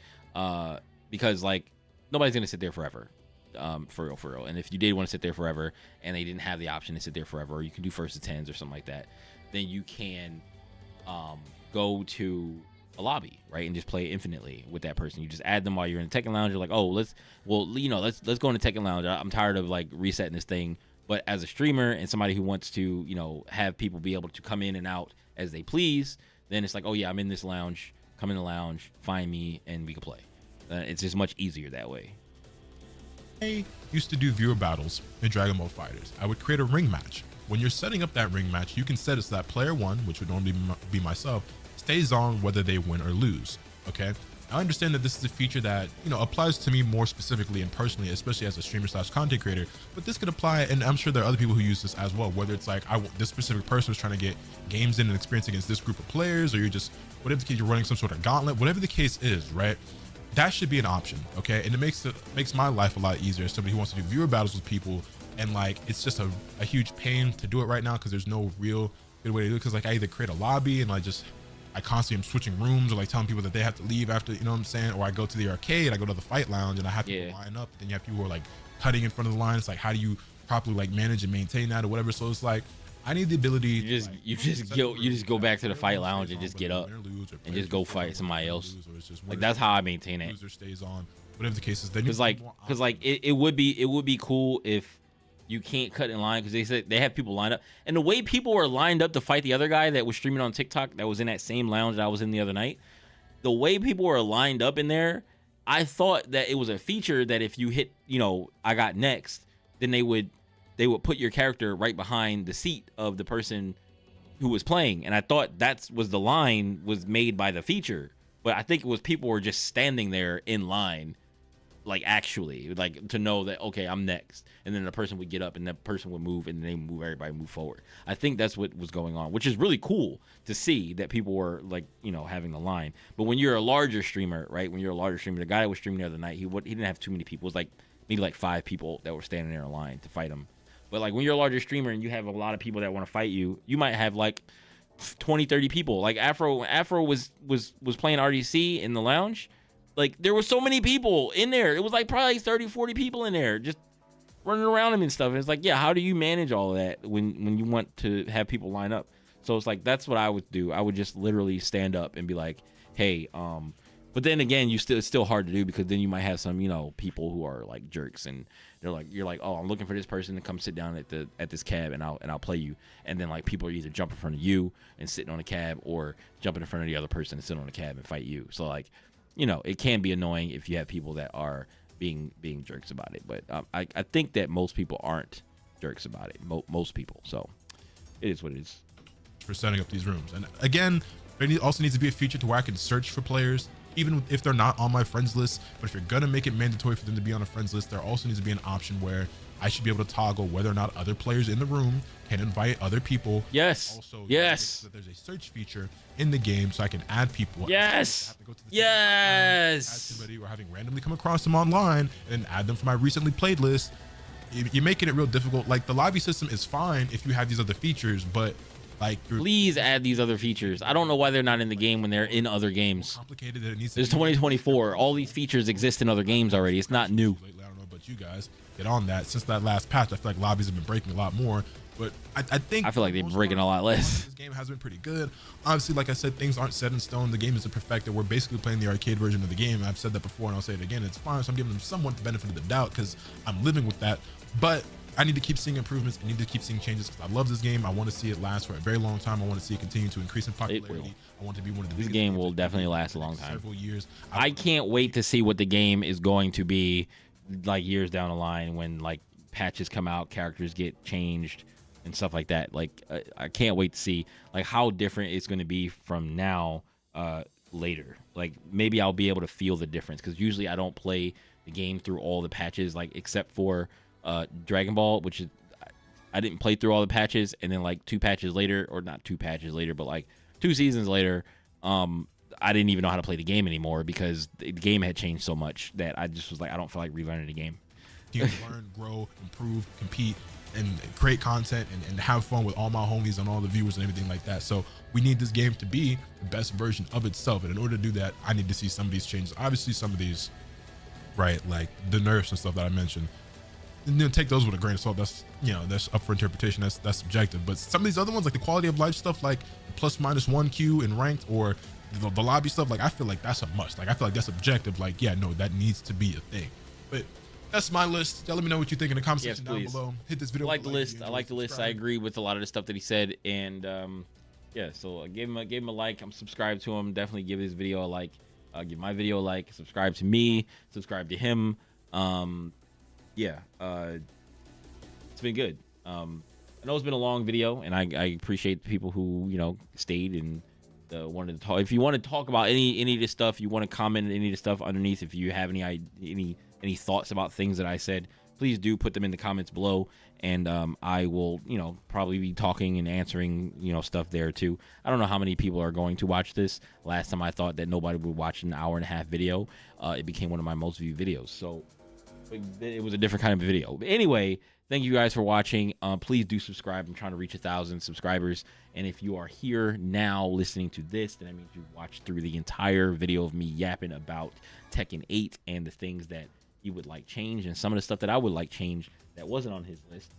Because like nobody's gonna sit there forever. For real. And if you did want to sit there forever and they didn't have the option to sit there forever, or you can do first to 10s or something like that, then you can go to a lobby, right, and just play infinitely with that person. You just add them while you're in the Tekken Lounge. You're like, oh, let's go into Tekken Lounge. I'm tired of like resetting this thing. But as a streamer and somebody who wants to, have people be able to come in and out as they please, then it's like, oh yeah, I'm in this lounge. Come in the lounge, find me, and we can play. It's just much easier that way. I used to do viewer battles in Dragon Ball Fighters. I would create a ring match. When you're setting up that ring match, you can set it so that player 1, which would normally be myself, stays on whether they win or lose. Okay, I understand that this is a feature that applies to me more specifically and personally, especially as a streamer/content creator. But this could apply, and I'm sure there are other people who use this as well. Whether it's like this specific person is trying to get games in and experience against this group of players, or you're just whatever the case, you're running some sort of gauntlet, whatever the case is, right? That should be an option, okay? And it makes my life a lot easier as somebody who wants to do viewer battles with people, and like it's just a huge pain to do it right now because there's no real good way to do it, because like I either create a lobby and I constantly am switching rooms, or like telling people that they have to leave after, you know what I'm saying? Or I go to the arcade, I go to the fight lounge, and I have to line up. Then you have people who are like cutting in front of the line. It's like, how do you properly like manage and maintain that or whatever? So it's like, I need the ability. You just go back to the fight lounge and just get up and just go fight somebody else. Like that's how I maintain it. Loser stays on, whatever the case is. Then because it would be cool if you can't cut in line, because they said they have people lined up, and the way people were lined up to fight the other guy that was streaming on TikTok that was in that same lounge that I was in the other night, the way people were lined up in there, I thought that it was a feature that if you hit I got next, then they would put your character right behind the seat of the person who was playing. And I thought that was the line was made by the feature, but I think it was people were just standing there in line, like actually like to know that, okay, I'm next. And then the person would get up and that person would move, and then everybody move forward. I think that's what was going on, which is really cool to see that people were like, having the line. But when you're a larger streamer, right? When you're a larger streamer, the guy that was streaming the other night, he didn't have too many people. It was like maybe like 5 people that were standing there in line to fight him. But like when you're a larger streamer and you have a lot of people that want to fight you, you might have like 20, 30 people. Like Afro was playing RDC in the lounge. Like there were so many people in there. It was like probably 30, 40 people in there just running around him and stuff. And it's like, yeah, how do you manage all of that when you want to have people line up? So it's like, that's what I would do. I would just literally stand up and be like, hey, but then again, it's still hard to do, because then you might have some, people who are like jerks, and you're like, oh, I'm looking for this person to come sit down at this cab, and I'll play you. And then like people are either jumping in front of you and sitting on a cab, or jumping in front of the other person and sitting on a cab and fight you. So like, it can be annoying if you have people that are being jerks about it. But I think that most people aren't jerks about it. Most people. So it is what it is. For setting up these rooms. And again, there also needs to be a feature to where I can search for players, even if they're not on my friends list. But if you're gonna make it mandatory for them to be on a friends list, there also needs to be an option where I should be able to toggle whether or not other players in the room can invite other people. Yes. Also, yes. So that there's a search feature in the game, so I can add people. Yes. Add somebody, or having randomly come across them online and add them for my recently played list. You're making it real difficult. Like, the lobby system is fine if you have these other features, but like, please add these other features. I don't know why they're not in the game when they're in other games. Complicated that it needs to It's 2024. All these features exist in other games already. It's not new. I don't know about you guys. Get on that. Since that last patch, I feel like lobbies have been breaking a lot more. But I feel like they're breaking a lot less. This game has been pretty good. Obviously, like I said, things aren't set in stone. The game isn't perfected. We're basically playing the arcade version of the game. I've said that before, and I'll say it again. It's fine. So I'm giving them somewhat the benefit of the doubt, because I'm living with that. But I need to keep seeing improvements. I need to keep seeing changes, because I love this game. I want to see it last for a very long time. I want to see it continue to increase in popularity. I want it to be one of the biggest. This game will definitely last a long time. Several years. I can't wait to see what the game is going to be like years down the line, when like patches come out, characters get changed and stuff like that. Like I can't wait to see like how different it's going to be from now later. Like maybe I'll be able to feel the difference, because usually I don't play the game through all the patches, like except for Dragon Ball, which is I didn't play through all the patches, and then like 2 patches later, or not 2 patches later, but like 2 seasons later, I didn't even know how to play the game anymore, because the game had changed so much that I just was like, I don't feel like relearning the game. You can learn, grow, improve, compete, and create content, and have fun with all my homies and all the viewers and everything like that. So we need this game to be the best version of itself, and in order to do that, I need to see some of these changes. Obviously, some of these, right, like the nerfs and stuff that I mentioned, and take those with a grain of salt. That's that's up for interpretation. That's subjective. But some of these other ones, like the quality of life stuff, like +/-1 Q in ranked, or the lobby stuff, like I feel like that's a must. Like I feel like that's objective. Like, yeah, no, that needs to be a thing. But that's my list. Y'all let me know what you think in the comment section down below. Hit this video. I like the list. I like the list. I agree with a lot of the stuff that he said, and yeah. So I gave him a like. I'm subscribed to him. Definitely give this video a like. Give my video a like. Subscribe to me. Subscribe to him. Yeah. It's been good. I know it's been a long video, and I appreciate the people who stayed and wanted to talk. If you want to talk about any of this stuff, you want to comment any of the stuff underneath. If you have any thoughts about things that I said, please do put them in the comments below, and I will probably be talking and answering stuff there too. I don't know how many people are going to watch this. Last time I thought that nobody would watch an hour-and-a-half video. It became one of my most viewed videos, so it was a different kind of video. But anyway, thank you guys for watching. Please do subscribe. I'm trying to reach 1,000 subscribers, and if you are here now listening to this, then that means you watched through the entire video of me yapping about Tekken 8 and the things that he would like change, and some of the stuff that I would like change that wasn't on his list.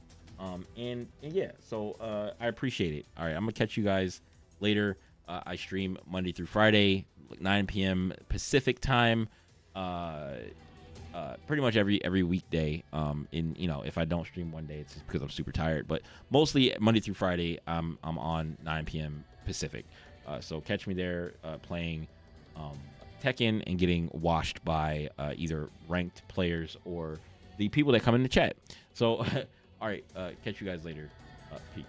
And yeah, so I appreciate it. All right, I'm gonna catch you guys later. I stream Monday through Friday, like 9 p.m. Pacific time. Pretty much every weekday. If I don't stream one day, it's just because I'm super tired. But mostly Monday through Friday, I'm on 9 p.m. Pacific. So catch me there playing Tekken and getting washed by either ranked players or the people that come in the chat. So, all right, catch you guys later. Peace.